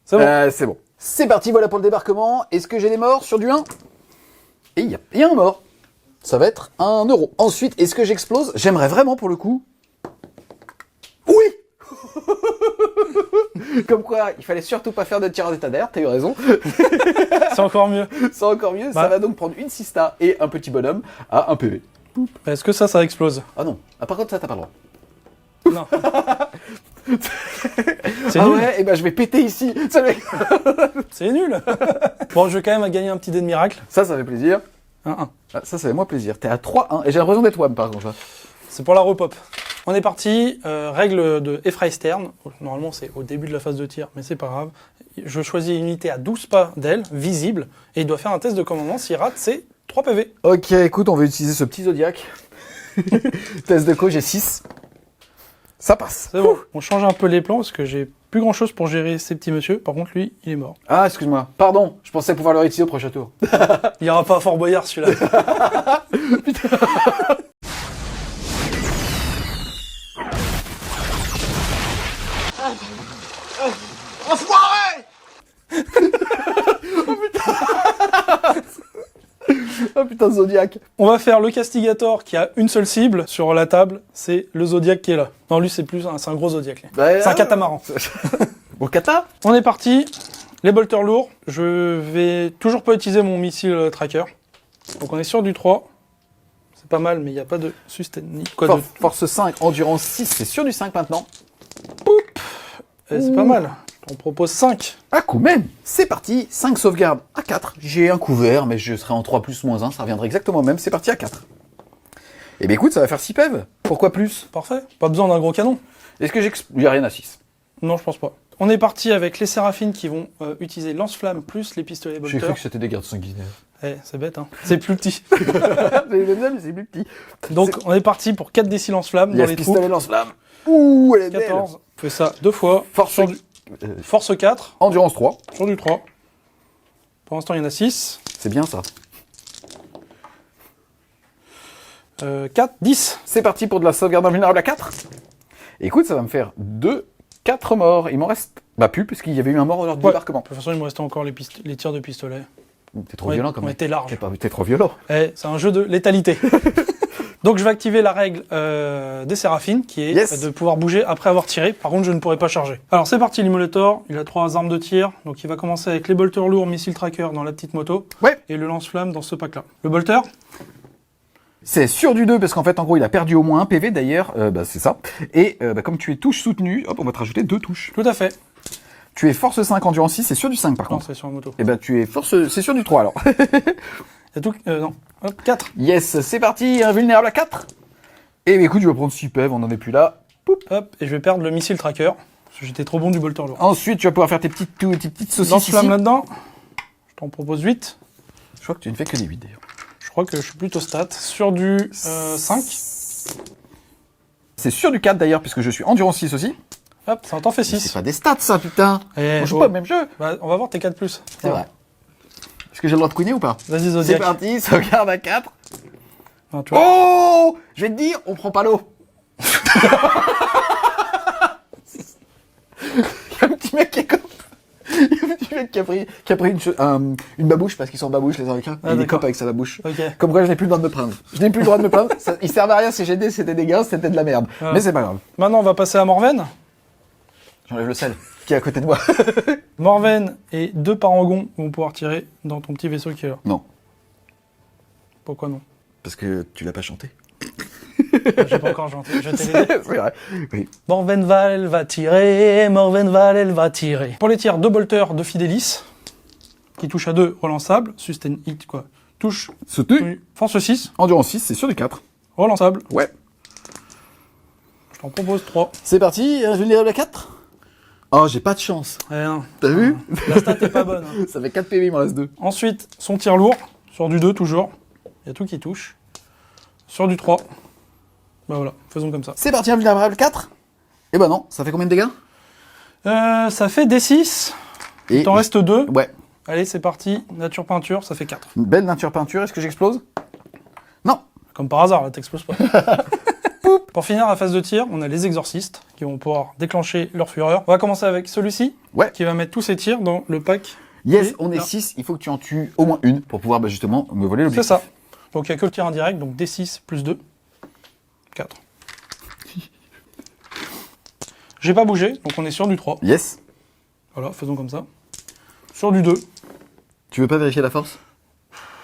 C'est bon. C'est bon. C'est parti, voilà pour le débarquement. Est-ce que j'ai des morts sur du 1? Et il y a un mort. Ça va être 1 euro. Ensuite, est-ce que j'explose? J'aimerais vraiment pour le coup. Oui. Comme quoi, il fallait surtout pas faire de tir en état d'alerte, t'as eu raison. C'est encore mieux. C'est encore mieux, ça va donc prendre une sista et un petit bonhomme à 1 PV. Est-ce que ça explose? Ah non, par contre ça t'as pas le droit. Non. C'est Ah nul. ouais, et ben je vais péter ici. C'est nul. Bon, je vais quand même gagner un petit dé de miracle. Ça fait plaisir. 1-1. Ah, ça fait moi plaisir. T'es à 3-1 et j'ai l'impression d'être WAM par contre. Là. C'est pour la repop. On est parti, règle de Effray Stern. Normalement, c'est au début de la phase de tir, mais c'est pas grave. Je choisis une unité à 12 pas d'elle, visible, et il doit faire un test de commandement. S'il rate, c'est 3 PV. Ok, écoute, on va utiliser ce petit zodiaque. Test de co, j'ai 6. Ça passe. C'est bon. On change un peu les plans parce que j'ai plus grand chose pour gérer ces petits messieurs. Par contre, lui, il est mort. Ah, excuse-moi. Pardon, je pensais pouvoir le réutiliser au prochain tour. Il ira pas à Fort Boyard celui-là. Oh putain, zodiaque. On va faire le Castigator qui a une seule cible sur la table. C'est le Zodiac qui est là. Non, lui, c'est un gros Zodiac. Lui. Bah, C'est un catamaran. Bon, kata. On est parti. Les bolters lourds. Je vais toujours pas utiliser mon missile tracker. Donc on est sur du 3. C'est pas mal, mais il n'y a pas de sustain. Force 5, endurance 6, c'est sur du 5 maintenant. C'est pas mal. On propose 5. Ah, quand même. C'est parti, 5 sauvegardes à 4. J'ai un couvert, mais je serai en 3 plus moins 1, ça reviendrait exactement au même. C'est parti à 4. Eh bien écoute, ça va faire 6 PEV. Pourquoi plus? Parfait. Pas besoin d'un gros canon. Est-ce que il n'y a rien à 6. Non, je pense pas. On est parti avec les Séraphines qui vont utiliser lance-flamme plus les pistolets J'ai bolter. cru que c'était des gardes sanguinaires. C'est bête, hein. C'est plus petit. C'est plus petit. Donc on est parti pour 4 décis lance-flammes dans les trous. pistolet lance-flamme. Ouh, elle est belle. 14. On fait ça 2 fois. Force, Force 4. endurance 3. Sur du 3. Pour l'instant, il y en a 6. C'est bien ça. 4, 10. C'est parti pour de la sauvegarde invulnérable à 4. Écoute, ça va me faire 4 morts. Il m'en reste plus, puisqu'il y avait eu un mort lors du débarquement. De toute façon, il me restait encore les tirs de pistolet. T'es trop violent quand On même. était large. T'es trop violent. C'est un jeu de létalité. Donc je vais activer la règle des Séraphines, qui est de pouvoir bouger après avoir tiré. Par contre, je ne pourrai pas charger. Alors c'est parti, l'immolator. Il a 3 armes de tir. Donc il va commencer avec les bolters lourds, missile tracker dans la petite moto. Ouais. Et le lance-flamme dans ce pack-là. Le bolter. C'est sur du 2, parce qu'en fait, en gros, il a perdu au moins un PV d'ailleurs. C'est ça. Et comme tu es touche soutenue, hop, on va te rajouter 2 touches. Tout à fait. Tu es force 5, endurance 6, c'est sur du 5 par Non, contre. c'est sur la moto. Et tu es force... C'est sur du 3 alors. C'est tout. Non. Hop, 4. Yes, c'est parti, invulnérable à 4. Et bah, écoute, je vais prendre 6 PEV, on n'en est plus là. Hop, et je vais perdre le missile tracker. Parce que j'étais trop bon du bolter lourd. Ensuite, tu vas pouvoir faire tes petites saucisses Lance-flamme ici. là-dedans. Je t'en propose 8. Je crois que tu ne fais que des 8 d'ailleurs. Je crois que je suis plutôt stat. Sur du 5. C'est sur du 4 d'ailleurs, puisque je suis endurance 6 aussi. Hop, ça t'en fait Mais 6. c'est pas des stats ça, putain. Et On joue pas au même jeu. Bah, on va voir tes 4+. C'est vrai. Est-ce que j'ai le droit de queener ou pas? Vas-y, C'est Zodiac. parti, sauvegarde à 4. Non, tu vois. Oh, je vais te dire, on prend pas l'eau. Il y a un petit mec qui est comme... Il y a un petit mec qui a pris une babouche, parce qu'ils sont en babouche les Américains. Ah, il est d'accord. cop avec sa babouche. Ok. Comme quoi je n'ai plus le droit de me plaindre. Je n'ai plus le droit de me plaindre. Ça, il servait à rien si j'ai dit c'était des gars, c'était de la merde. Ah. Mais c'est pas grave. Maintenant, on va passer à Morven. J'enlève le sel qui est à côté de moi. Morven et 2 parangons vont pouvoir tirer dans ton petit vaisseau qui est là. Non, Pourquoi non? parce que tu l'as pas chanté. J'ai pas encore chanté. Je t'ai aidé. C'est vrai. Oui. Morvenval, elle va tirer. Morvenval, elle va tirer. Pour les tirs, 2 bolters de Fidelis. Qui touche à 2, relançable. Sustain hit, quoi. Touche. Soutenu. Force 6, Endurance 6, c'est sur du 4. relançable. Ouais. Je t'en propose 3. C'est parti, vulnérable à 4. Oh, j'ai pas de chance. Eh non. T'as vu? La stat est pas bonne. Hein. Ça fait 4 PV, il m'en reste 2. Ensuite, son tir lourd. Sur du 2, toujours. Il y a tout qui touche. Sur du 3. Bah voilà, faisons comme ça. C'est parti, invulnérable 4. Eh ben non, ça fait combien de dégâts? Ça fait D6. Et Il t'en reste 2. Ouais. Allez, c'est parti. Nature peinture, ça fait 4. Une belle nature peinture, est-ce que j'explose? Non. Comme par hasard, là, t'exploses pas. Pour finir la phase de tir, on a les exorcistes qui vont pouvoir déclencher leur fureur. On va commencer avec celui-ci, Ouais. qui va mettre tous ses tirs dans le pack. Yes, Et on est là. 6, il faut que tu en tues au moins une pour pouvoir justement me voler C'est l'objectif. ça. Donc il n'y a que le tir indirect, donc D6 plus 2. 4. J'ai pas bougé, donc on est sur du 3. Yes. Voilà, faisons comme ça. Sur du 2, Tu veux pas vérifier la force?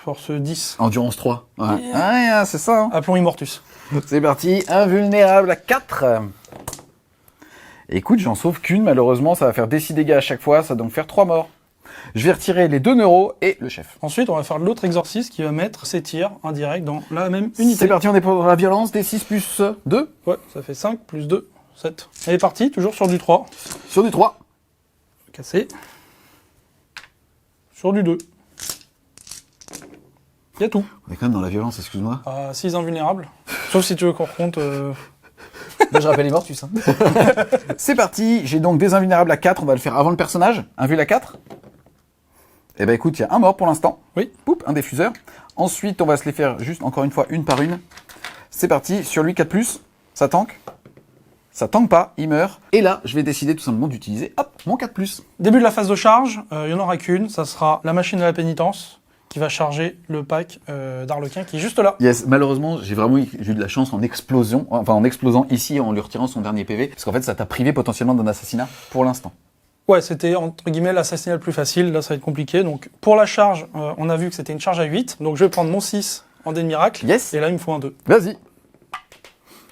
force 10. Endurance 3. Ouais, ouais, c'est ça. Hein. Appelons Immortus. C'est parti, invulnérable à 4. Écoute, j'en sauve qu'une, malheureusement, ça va faire des 6 dégâts à chaque fois, ça va donc faire 3 morts. Je vais retirer les 2 neuros et le chef. Ensuite, on va faire l'autre exorciste qui va mettre ses tirs indirects dans la même unité. C'est parti, on est pour la violence, des 6 plus 2. Ouais, ça fait 5 plus 2, 7. Elle est partie, toujours sur du 3. Sur du 3. Cassé. Sur du 2. Il y a tout. On est quand même dans la violence, excuse-moi. 6 invulnérables. Sauf si tu veux qu'on recompte. Là, je rappelle Immortus. Hein. C'est parti, j'ai donc des invulnérables à 4, on va le faire avant le personnage. Invul à 4. Eh ben écoute, il y a un mort pour l'instant. Oui. Poup, un diffuseur. Ensuite, on va se les faire juste encore une fois, une par une. C'est parti, sur lui 4+, ça tank. Ça tank pas, il meurt. Et là, je vais décider tout simplement d'utiliser, hop, mon 4+. Début de la phase de charge, il n'y en aura qu'une. Ça sera la machine de la pénitence qui va charger le pack d'Arlequin qui est juste là. Yes, malheureusement, j'ai eu de la chance en explosion, enfin en explosant ici en lui retirant son dernier PV, parce qu'en fait, ça t'a privé potentiellement d'un assassinat pour l'instant. Ouais, c'était entre guillemets l'assassinat le plus facile. Là, ça va être compliqué. Donc, pour la charge, on a vu que c'était une charge à 8. Donc, je vais prendre mon 6 en dé de miracle. Yes. Et là, il me faut un 2. Vas-y.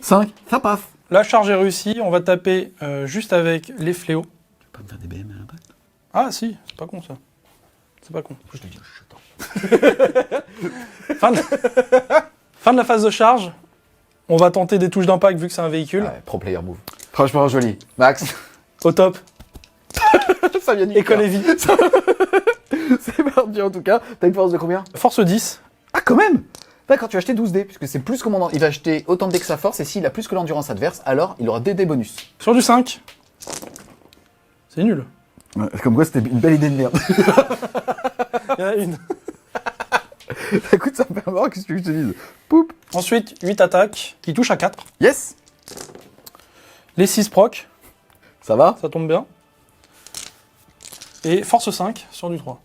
5, ça passe. La charge est réussie. On va taper juste avec les fléaux. Tu peux pas me faire des BM à l'impact? Ah, si, c'est pas con ça. C'est pas con. Je te dis, je Fin de la phase de charge. On va tenter des touches d'impact vu que c'est un véhicule. Ouais, pro player move. Franchement, joli. Max. Au top. Ça vient du École cœur. et vie. C'est parti en tout cas. T'as une force de combien? Force 10. Ah, quand même. D'accord, tu vas acheter 12 dés, puisque c'est plus que mon... Il va acheter autant de dés que sa force, et s'il a plus que l'endurance adverse, alors il aura des dés bonus. Sur du 5. C'est nul. Ouais, comme quoi, c'était une belle idée de merde. Il y en a une. Écoute, ça me fait mort, qu'est-ce que je te dise? Poup. Ensuite, 8 attaques qui touchent à 4. Yes. Les 6 proc. Ça va? Ça tombe bien. Et force 5 sur du 3.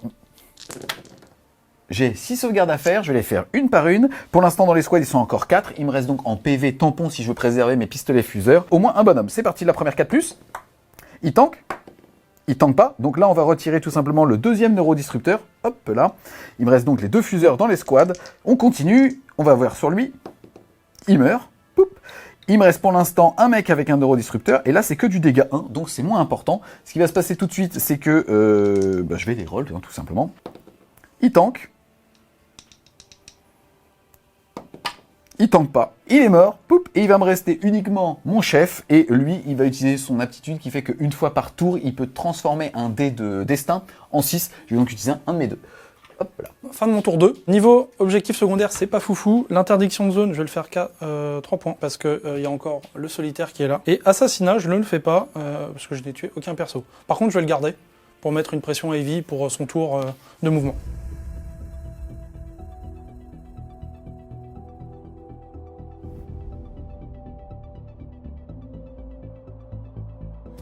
J'ai 6 sauvegardes à faire, je vais les faire une par une. Pour l'instant, dans les squads, ils sont encore 4. Il me reste donc en PV tampon si je veux préserver mes pistolets fuseurs. Au moins un bonhomme. C'est parti, la première 4+. Il tank. Il tank pas. Donc là, on va retirer tout simplement le deuxième neurodestructeur. Hop là. Il me reste donc les 2 fuseurs dans les squads. On continue. On va voir sur lui. Il meurt. Poup. Il me reste pour l'instant un mec avec un neurodestructeur. Et là, c'est que du dégât 1. Donc c'est moins important. Ce qui va se passer tout de suite, c'est que je vais les roll, tout simplement. Il tank. il tank pas, il est mort, poup, et il va me rester uniquement mon chef, et lui, il va utiliser son aptitude qui fait qu'une fois par tour, il peut transformer un dé de destin en 6. Je vais donc utiliser un de mes deux. Hop là. Fin de mon tour 2. Niveau objectif secondaire, c'est pas foufou. L'interdiction de zone, je vais le faire qu'à 3 points, parce que y a encore le solitaire qui est là. Et assassinat, je ne le fais pas, parce que je n'ai tué aucun perso. Par contre, je vais le garder, pour mettre une pression à Evie pour son tour de mouvement.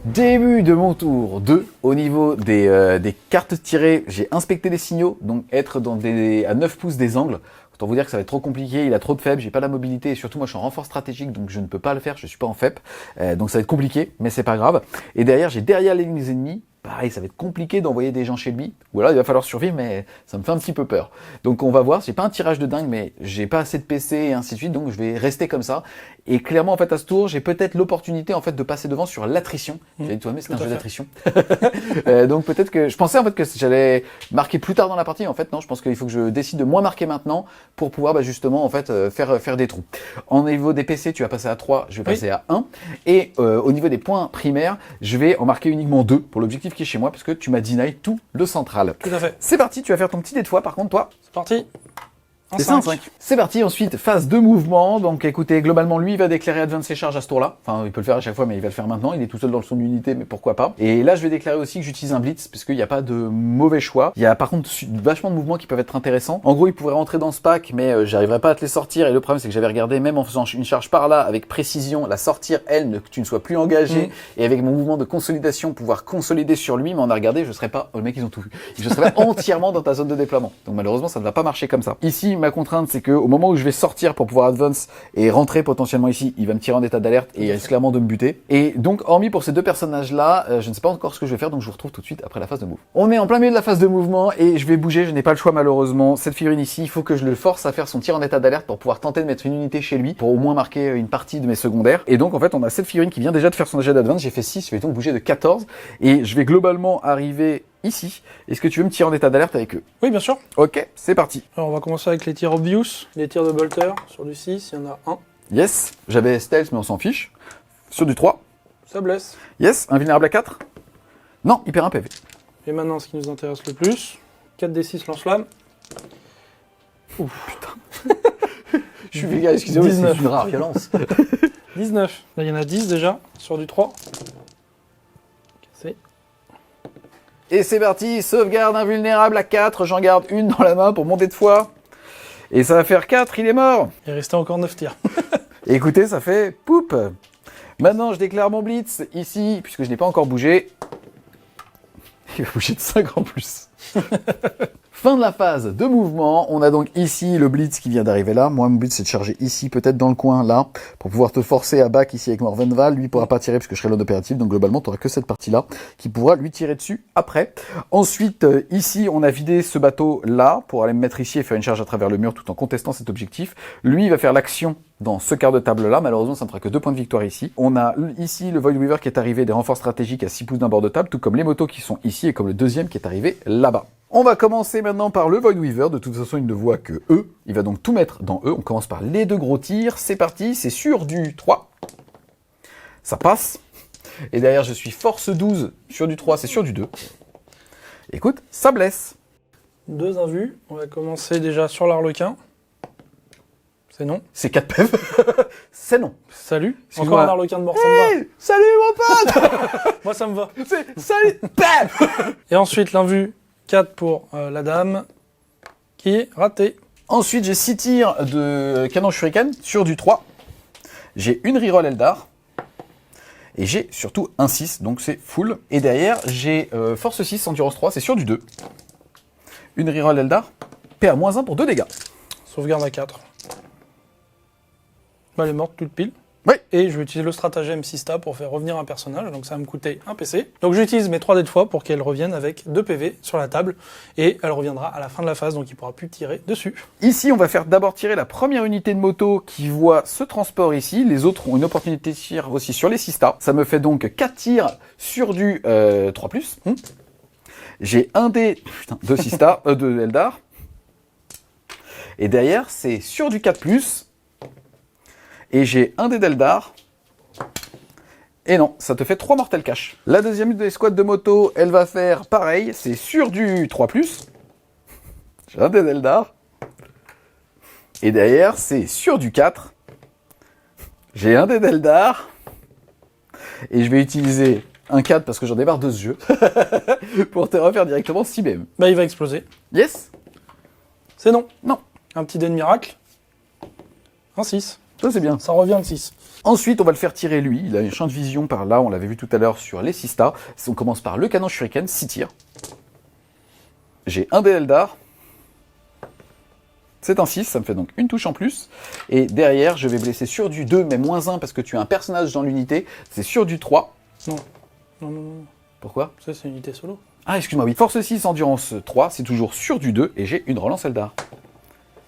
Début de mon tour 2. Au niveau des cartes tirées, j'ai inspecté les signaux, donc être à 9 pouces des angles. Autant vous dire que ça va être trop compliqué, il a trop de faibles, j'ai pas la mobilité, et surtout moi je suis en renfort stratégique, donc je ne peux pas le faire, je suis pas en FEP. Donc ça va être compliqué, mais c'est pas grave. Et derrière, j'ai derrière les lignes ennemies. Pareil, ça va être compliqué d'envoyer des gens chez lui. Ou alors il va falloir survivre, mais ça me fait un petit peu peur. Donc on va voir, j'ai pas un tirage de dingue, mais j'ai pas assez de PC et ainsi de suite, donc je vais rester comme ça. Et clairement, en fait, à ce tour, j'ai peut-être l'opportunité en fait de passer devant sur l'attrition. J'allais dit toi, mais c'est un jeu d'attrition. Donc peut-être que je pensais en fait que j'allais marquer plus tard dans la partie. En fait, non, je pense qu'il faut que je décide de moins marquer maintenant pour pouvoir justement en fait faire des trous. En niveau des PC, tu vas passer à 3, je vais passer à 1. Et au niveau des points primaires, je vais en marquer uniquement 2 pour l'objectif qui est chez moi, parce que tu m'as deny tout le central. Tout à fait. C'est parti, tu vas faire ton petit dé de fois, par contre, toi. C'est parti. C'est ça, 5. C'est parti, ensuite, phase de mouvement. Donc écoutez, globalement, lui, il va déclarer Advance et charge à ce tour-là. Enfin, il peut le faire à chaque fois, mais il va le faire maintenant. Il est tout seul dans son unité, mais pourquoi pas. Et là, je vais déclarer aussi que j'utilise un Blitz, parce qu'il n'y a pas de mauvais choix. Il y a par contre vachement de mouvements qui peuvent être intéressants. En gros, il pourrait rentrer dans ce pack, mais j'arriverai pas à te les sortir. Et le problème, c'est que j'avais regardé, même en faisant une charge par là, avec précision, la sortir, elle, que tu ne sois plus engagé. Et avec mon mouvement de consolidation, pouvoir consolider sur lui. Mais on a regardé, je serais pas... Oh, le mec, ils ont tout vu. Je serais pas entièrement dans ta zone de déploiement. Donc malheureusement, ça ne va pas marcher comme ça. Ici, ma contrainte, c'est que au moment où je vais sortir pour pouvoir advance et rentrer potentiellement ici, il va me tirer en état d'alerte et il risque clairement de me buter. Et donc, hormis pour ces deux personnages-là, je ne sais pas encore ce que je vais faire, donc je vous retrouve tout de suite après la phase de move. On est en plein milieu de la phase de mouvement et je vais bouger, je n'ai pas le choix malheureusement. Cette figurine ici, il faut que je le force à faire son tir en état d'alerte pour pouvoir tenter de mettre une unité chez lui, pour au moins marquer une partie de mes secondaires. Et donc, en fait, on a cette figurine qui vient déjà de faire son jet d'advance, j'ai fait 6, je vais donc bouger de 14 et je vais globalement arriver ici. Est-ce que tu veux me tirer en état d'alerte avec eux? Oui, bien sûr. Ok, c'est parti. Alors, on va commencer avec les tirs obvious, les tirs de bolter. Sur du 6, il y en a un. Yes, j'avais stealth, mais on s'en fiche. Sur du 3. Ça blesse. Yes, invulnérable à 4. Non, il perd un PV. Et maintenant, ce qui nous intéresse le plus, 4d6 lance-flamme. Ouf, putain. Je suis véga, excusez-moi, 19. c'est une rare violence. 19. Là, il y en a 10 déjà, sur du 3. Cassé. Et c'est parti, sauvegarde invulnérable à 4, j'en garde une dans la main pour monter de foi. Et ça va faire 4, il est mort. Il restait encore 9 tirs. Et écoutez, ça fait poup. Maintenant, je déclare mon blitz ici, puisque je n'ai pas encore bougé. Il va bouger de 5 en plus. Fin de la phase de mouvement. On a donc ici le blitz qui vient d'arriver là. Moi, mon but, c'est de charger ici, peut-être dans le coin, là, pour pouvoir te forcer à back ici avec Morvenval. Lui, il pourra pas tirer parce que je serai l'autre opératif. Donc, globalement, tu n'auras que cette partie-là qui pourra lui tirer dessus après. Ensuite, ici, on a vidé ce bateau-là pour aller me mettre ici et faire une charge à travers le mur tout en contestant cet objectif. Lui, il va faire l'action dans ce quart de table-là. Malheureusement, ça ne fera que 2 points de victoire ici. On a ici le Void Weaver qui est arrivé des renforts stratégiques à 6 pouces d'un bord de table, tout comme les motos qui sont ici et comme le deuxième qui est arrivé là-bas. On va commencer maintenant par le Void Weaver. De toute façon, il ne voit que E. Il va donc tout mettre dans E. On commence par les 2 gros tirs. C'est parti. C'est sur du 3. Ça passe. Et derrière, je suis force 12 sur du 3. C'est sur du 2. Écoute, ça blesse. 2 invus. On va commencer déjà sur l'arlequin. C'est non. C'est 4 PEV. C'est non. Salut. Excuse-moi. Encore un arlequin de mort, ça me va. Hey, salut mon pote. Moi, ça me va. Salut. PEV. Et ensuite, l'invu 4 pour la dame, qui est ratée. Ensuite, j'ai 6 tirs de canon shuriken sur du 3. J'ai une reroll Eldar. Et j'ai surtout un 6, donc c'est full. Et derrière, j'ai force 6, endurance 3, c'est sur du 2. Une reroll Eldar. PA-1 pour 2 dégâts. Sauvegarde à 4. Bah, elle est morte toute pile. Oui. Et je vais utiliser le stratagème Sista pour faire revenir un personnage, donc ça va me coûter un PC. Donc j'utilise mes 3 dés de fois pour qu'elle revienne avec 2 PV sur la table, et elle reviendra à la fin de la phase, donc il pourra plus tirer dessus. Ici, on va faire d'abord tirer la première unité de moto qui voit ce transport ici. Les autres ont une opportunité de tir aussi sur les Sista. Ça me fait donc 4 tirs sur du 3+. J'ai un dé de Sista, de Eldar. Et derrière, c'est sur du 4+. Et j'ai un dé d'Eldar. Et non, ça te fait 3 Mortel Cash. La deuxième des squads de moto, elle va faire pareil. C'est sur du 3+. J'ai un dé d'Eldar. Et derrière, c'est sur du 4. J'ai un dé d'Eldar. Et je vais utiliser un 4 parce que j'en ai marre de ce jeu. Pour te refaire directement 6 BM. Bah, il va exploser. Yes? C'est non. Non. Un petit dé de miracle. Un 6. Ça, c'est bien. Ça revient le 6. Ensuite, on va le faire tirer lui. Il a un champ de vision par là. On l'avait vu tout à l'heure sur les 6 stars. On commence par le canon shuriken, 6 tirs. J'ai un dé Eldar. C'est un 6, ça me fait donc une touche en plus. Et derrière, je vais blesser sur du 2, mais moins 1 parce que tu as un personnage dans l'unité. C'est sur du 3. Non. Non, non, non. Pourquoi? Ça, c'est une unité solo. Ah, excuse-moi, oui. Force 6, endurance 3, c'est toujours sur du 2. Et j'ai une relance Eldar.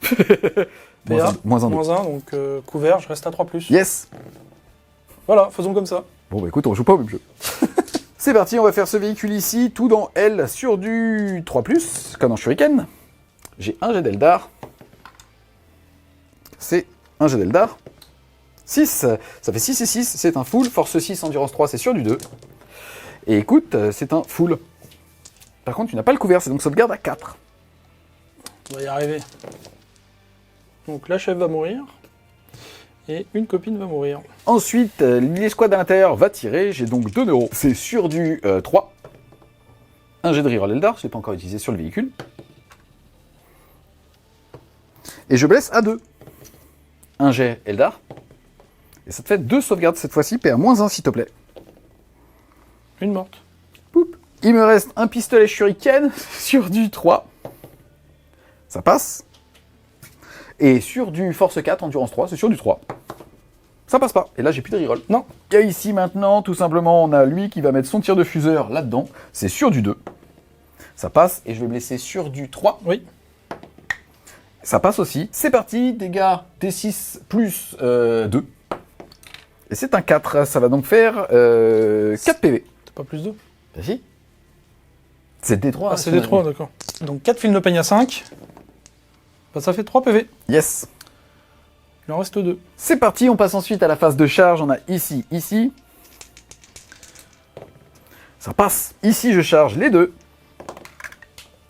PA, moins 1, moins 1, donc couvert, je reste à 3+. Yes. Voilà, faisons comme ça. Bon, bah écoute, on joue pas au même jeu. C'est parti, on va faire ce véhicule ici, tout dans L sur du 3+, canon shuriken. J'ai un jet d'Eldar. C'est un jet d'Eldar. 6, ça fait 6 et 6, c'est un full. Force 6, endurance 3, c'est sur du 2. Et écoute, c'est un full. Par contre, tu n'as pas le couvert, c'est donc sauvegarde à 4. On va y arriver. Donc la chef va mourir. Et une copine va mourir. Ensuite, l'escouade à l'intérieur va tirer. J'ai donc 2 neuros. C'est sur du 3. Un jet de reroll Eldar, je ne l'ai pas encore utilisé sur le véhicule. Et je blesse à 2. Un jet Eldar. Et ça te fait 2 sauvegardes cette fois-ci. PA-1 s'il te plaît. Une morte. Poup. Il me reste un pistolet shuriken sur du 3. Ça passe. Et sur du force 4, endurance 3, c'est sur du 3. Ça passe pas. Et là, j'ai plus de reroll. Non. Et ici, maintenant, tout simplement, on a lui qui va mettre son tir de fuseur là-dedans. C'est sur du 2. Ça passe. Et je vais blesser sur du 3. Oui. Ça passe aussi. C'est parti. Dégâts D6 plus 2. Et c'est un 4. Ça va donc faire 4 PV. T'as pas plus 2? Bah si. C'est D3. Ah, c'est des 3, d'accord. Donc 4 fils de peigne à 5. Bah, ça fait 3 PV. Yes. Il en reste 2. C'est parti, on passe ensuite à la phase de charge. On a ici, ici. Ça passe. Ici, je charge les 2.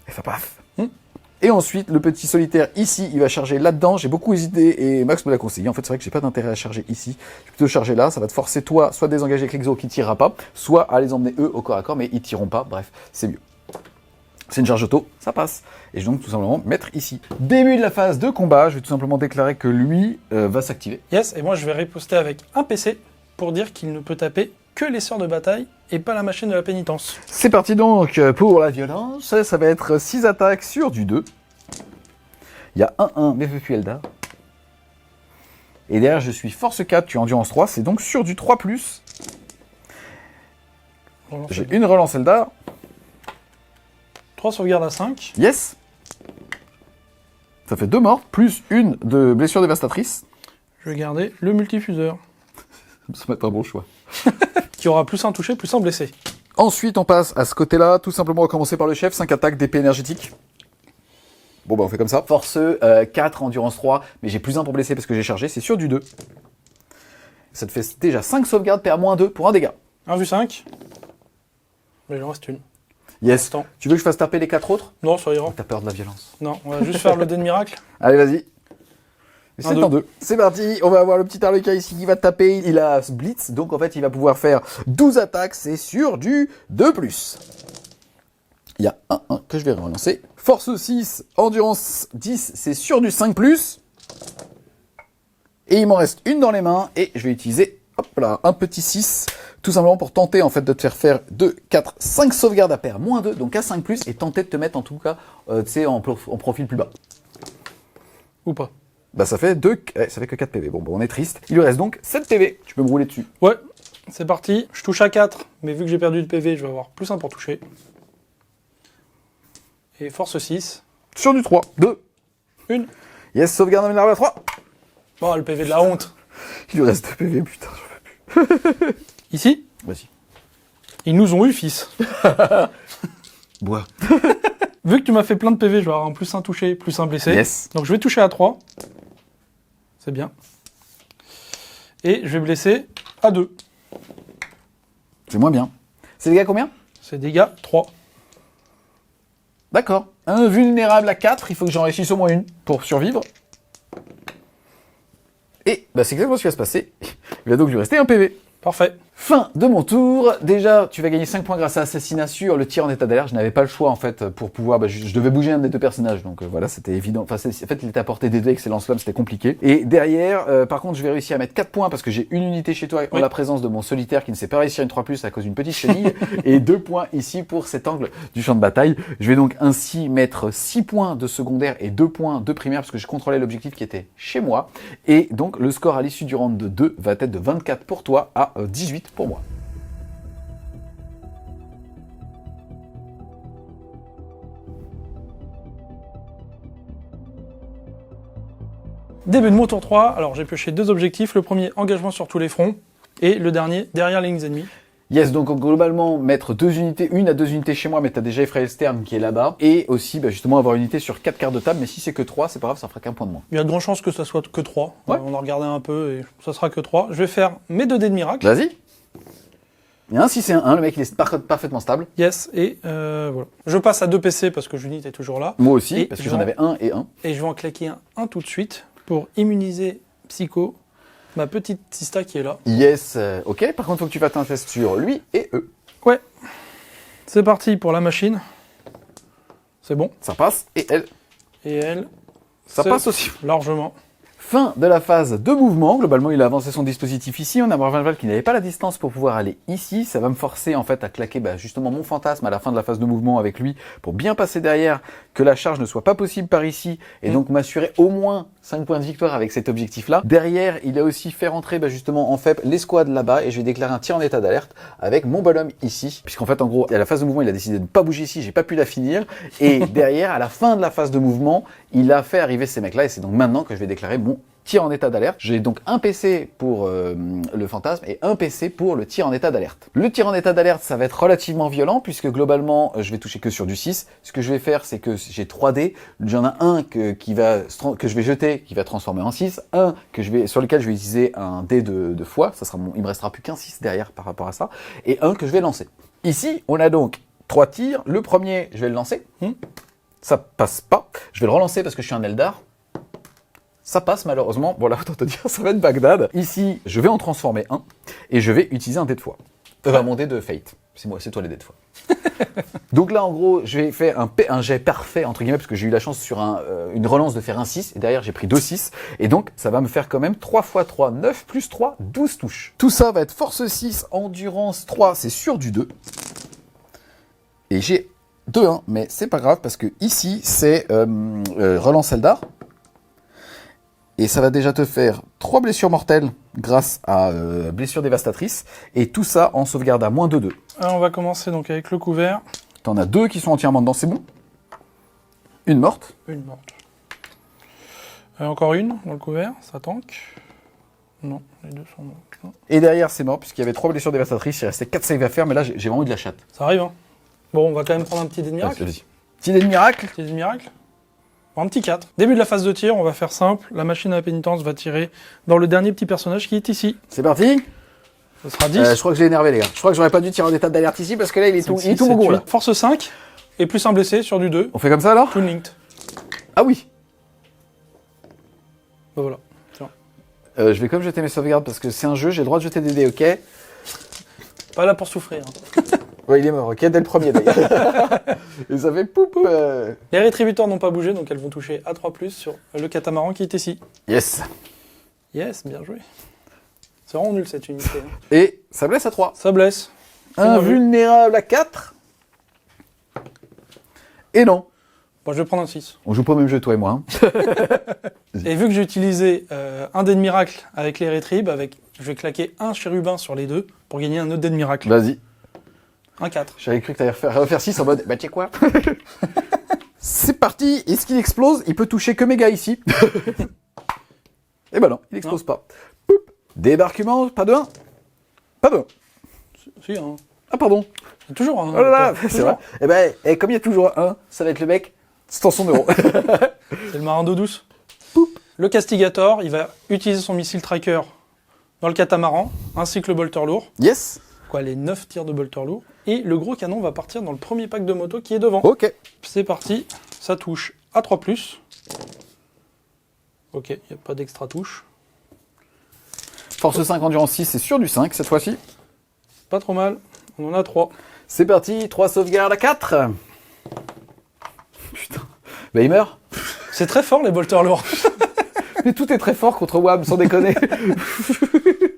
Et ça passe. Et ensuite, le petit solitaire ici, il va charger là-dedans. J'ai beaucoup hésité et Max me l'a conseillé. En fait, c'est vrai que j'ai pas d'intérêt à charger ici. Je vais plutôt charger là. Ça va te forcer, toi, soit à désengager avec l'exo qui tirera pas, soit à les emmener eux au corps à corps, mais ils tireront pas. Bref, c'est mieux. C'est une charge auto, ça passe. Et je vais donc tout simplement mettre ici. Début de la phase de combat, je vais tout simplement déclarer que lui va s'activer. Yes, et moi je vais riposter avec un PC pour dire qu'il ne peut taper que les sœurs de bataille et pas la machine de la pénitence. C'est parti donc pour la violence. Ça va être 6 attaques sur du 2. Il y a 1-1, mais plus Eldar. Et derrière, je suis force 4, tu es endurance 3. C'est donc sur du 3+. J'ai une relance Eldar. 3 sauvegardes à 5. Yes. Ça fait 2 morts, plus une de blessure dévastatrice. Je vais garder le multifuseur. Ça va être un bon choix. Qui aura plus un touché, plus un blessé. Ensuite, on passe à ce côté-là. Tout simplement, on va commencer par le chef. 5 attaques d'épée énergétique. Bon, bah on fait comme ça. Force 4, endurance 3. Mais j'ai plus 1 pour blesser parce que j'ai chargé. C'est sur du 2. Ça te fait déjà 5 sauvegardes, PA-2 pour un dégât. 1 vu 5. Mais il en reste une. Yes. Attends. Tu veux que je fasse taper les 4 autres? Non, ça ira. T'as peur de la violence. Non, on va juste faire le dé de miracle. Allez, vas-y. C'est Un, un 2. C'est parti, on va avoir le petit Arlequin ici qui va taper. Il a Blitz, donc en fait il va pouvoir faire 12 attaques. C'est sur du 2+. Il y a 1-1 que je vais relancer. Force 6, endurance 10, c'est sur du 5+. Et il m'en reste une dans les mains. Et je vais utiliser, hop là, un petit 6. Tout simplement pour tenter en fait de te faire 2, 4, 5 sauvegardes à pair, -2, donc à 5+, et tenter de te mettre en tout cas, tu sais, en profil plus bas. Ou pas. Bah ça fait 2, ça fait que 4 PV. Bon, bah on est triste. Il lui reste donc 7 PV. Tu peux me rouler dessus. Ouais, c'est parti. Je touche à 4, mais vu que j'ai perdu de PV, je vais avoir plus 1 pour toucher. Et force 6. Sur du 3, 2. 1. Yes, sauvegarde en minéral à 3. Bon, le PV de la honte. Il lui reste 2 PV, putain, j'en peux plus. Ici, Vas-y. ils nous ont eu, fils. Bois. Vu que tu m'as fait plein de PV, je vais avoir un plus 1 touché, plus 1 blessé. Yes. Donc je vais toucher à 3. C'est bien. Et je vais blesser à 2. C'est moins bien. C'est dégâts combien? C'est dégâts 3. D'accord. Invulnérable à 4, il faut que j'en réussisse au moins une pour survivre. Et bah, c'est exactement ce qui va se passer. Il va donc lui rester un PV. Parfait. Fin de mon tour. Déjà, tu vas gagner 5 points grâce à Assassinat sur le tir en état d'alerte. Je n'avais pas le choix en fait pour pouvoir. Je devais bouger un des deux personnages, donc voilà, c'était évident. Enfin, en fait, il était à portée des deux avec ses lance-flammes, c'était compliqué. Et derrière, par contre, je vais réussir à mettre 4 points parce que j'ai une unité chez toi en la présence de mon solitaire qui ne sait pas réussir une 3+ à cause d'une petite chenille. Et 2 points ici pour cet angle du champ de bataille. Je vais donc ainsi mettre 6 points de secondaire et 2 points de primaire parce que je contrôlais l'objectif qui était chez moi. Et donc, le score à l'issue du round de 2 va être de 24 pour toi à 18 pour moi. Début de mon tour 3, alors j'ai pioché 2 objectifs. Le premier, engagement sur tous les fronts. Et le dernier, derrière les lignes ennemies. Yes, donc globalement, mettre 2 unités, 1 à 2 unités chez moi, mais t'as déjà Effrayé Stern qui est là-bas. Et aussi, justement, avoir une unité sur 4 quarts de table, mais si c'est que 3, c'est pas grave, ça fera qu'un point de moins. Il y a de grandes chances que ça soit que 3. Ouais. On a regardé un peu et ça sera que 3. Je vais faire mes 2 dés de miracle. Vas-y. Il y a un 6 et un 1, le mec il est parfaitement stable. Yes, et voilà. Je passe à 2 PC parce que Junit est toujours là. Moi aussi, Et parce que j'en avais 1 et 1. Et je vais en claquer un tout de suite pour immuniser Psycho, ma petite Sista qui est là. Yes, ok. Par contre, faut que tu fasses un test sur lui et eux. Ouais. C'est parti pour la machine. C'est bon. Ça passe, et elle, Et elle, ça c'est passe aussi. largement. Fin de la phase de mouvement. Globalement, il a avancé son dispositif ici. On a Morvanval qui n'avait pas la distance pour pouvoir aller ici. Ça va me forcer en fait à claquer justement mon fantasme à la fin de la phase de mouvement avec lui pour bien passer derrière, que la charge ne soit pas possible par ici et donc m'assurer au moins 5 points de victoire avec cet objectif-là. Derrière, il a aussi fait rentrer justement en fait l'escouade là-bas et je vais déclarer un tir en état d'alerte avec mon bonhomme ici. Puisqu'en fait, en gros, à la phase de mouvement, il a décidé de ne pas bouger ici. J'ai pas pu la finir. Et derrière, à la fin de la phase de mouvement, il a fait arriver ces mecs-là et c'est donc maintenant que je vais déclarer mon tir en état d'alerte. J'ai donc un PC pour le fantasme et un PC pour le tir en état d'alerte. Le tir en état d'alerte, ça va être relativement violent puisque globalement, je vais toucher que sur du 6. Ce que je vais faire, c'est que j'ai 3 dés. J'en ai un que je vais jeter, qui va transformer en 6. Un sur lequel je vais utiliser un dé de foi. Il me restera plus qu'un 6 derrière par rapport à ça. Et un que je vais lancer. Ici, on a donc 3 tirs. Le premier, je vais le lancer. Ça passe pas. Je vais le relancer parce que je suis un Eldar. Ça passe malheureusement. Bon là, autant te dire, ça va être Bagdad. Ici, je vais en transformer un et je vais utiliser un dé de foi. Mon dé de fate. C'est toi les dés de foi. Donc là, en gros, je vais faire un jet parfait, entre guillemets, parce que j'ai eu la chance sur une relance de faire un 6. Et derrière, j'ai pris 2 6. Et donc, ça va me faire quand même 3 x 3, 9 plus 3, 12 touches. Tout ça va être force 6, endurance 3, c'est sur du 2. Et j'ai 2-1, mais c'est pas grave, parce que ici, c'est relance Eldar. Et ça va déjà te faire 3 blessures mortelles grâce à blessures dévastatrices. Et tout ça en sauvegarde à moins de 2. Alors on va commencer donc avec le couvert. T'en as 2 qui sont entièrement dedans, c'est bon. Une morte. Une morte. Encore une dans le couvert, ça tank. Non, les 2 sont morts. Non. Et derrière, c'est mort, puisqu'il y avait 3 blessures dévastatrices. Il restait 4 saves à faire, mais là, j'ai vraiment eu de la chatte. Ça arrive, hein. Bon, on va quand même prendre un petit dé de miracle. Vas-y. Petit dé de miracle. Petit dé de miracle. Un petit 4. Début de la phase de tir, on va faire simple. La machine à la pénitence va tirer dans le dernier petit personnage qui est ici. C'est parti. Ce sera 10. Je crois que j'ai énervé, les gars. Je crois que j'aurais pas dû tirer en état d'alerte ici, parce que là, il est tout mougon, là. Force 5, et plus un blessé sur du 2. On fait comme ça, alors? Toon linked. Ah oui. Ben voilà. Tiens. Je vais quand même jeter mes sauvegardes, parce que c'est un jeu, j'ai le droit de jeter des dés, ok? Pas là pour souffrir. Hein. Ouais, il est mort, ok, dès le premier, d'ailleurs. Et ça fait poup. Les rétributeurs n'ont pas bougé, donc elles vont toucher à 3+, sur le catamaran qui est ici. Yes. Yes, bien joué. C'est vraiment nul cette unité. Hein. Et ça blesse à 3. Ça blesse. Invulnérable à 4. Et non. Bon, je vais prendre un 6. On joue pas au même jeu, toi et moi. Hein. Et vu que j'ai utilisé un dé de miracle avec les rétribs, je vais claquer un chérubin sur les 2 pour gagner un autre dé de miracle. Vas-y. Un 4. J'avais cru que t'allais refaire 6 en mode, bah tu sais quoi. C'est parti. Est-ce qu'il explose? Il peut toucher que mes gars ici. Et ben non, il explose pas. Poup. Débarquement, pas de 1. Pas de 1. Si, hein. Ah pardon. Il y a toujours un. Oh là là, c'est vrai. Et comme il y a toujours un, ça va être le mec, c'est son euro. C'est le marin d'eau douce. Poup. Le castigator, il va utiliser son missile tracker Dans le catamaran, ainsi que le bolter lourd. Yes. Quoi, les 9 tirs de bolter lourd. Et le gros canon va partir dans le premier pack de moto qui est devant. Ok. C'est parti, ça touche à 3+. Ok, il n'y a pas d'extra touche. Force 5, endurance 6, c'est sûr du 5 cette fois-ci. Pas trop mal, on en a 3. C'est parti, 3 sauvegardes à 4. Putain. Bah il meurt. C'est très fort les bolters lourds. Mais tout est très fort contre WAM, sans déconner.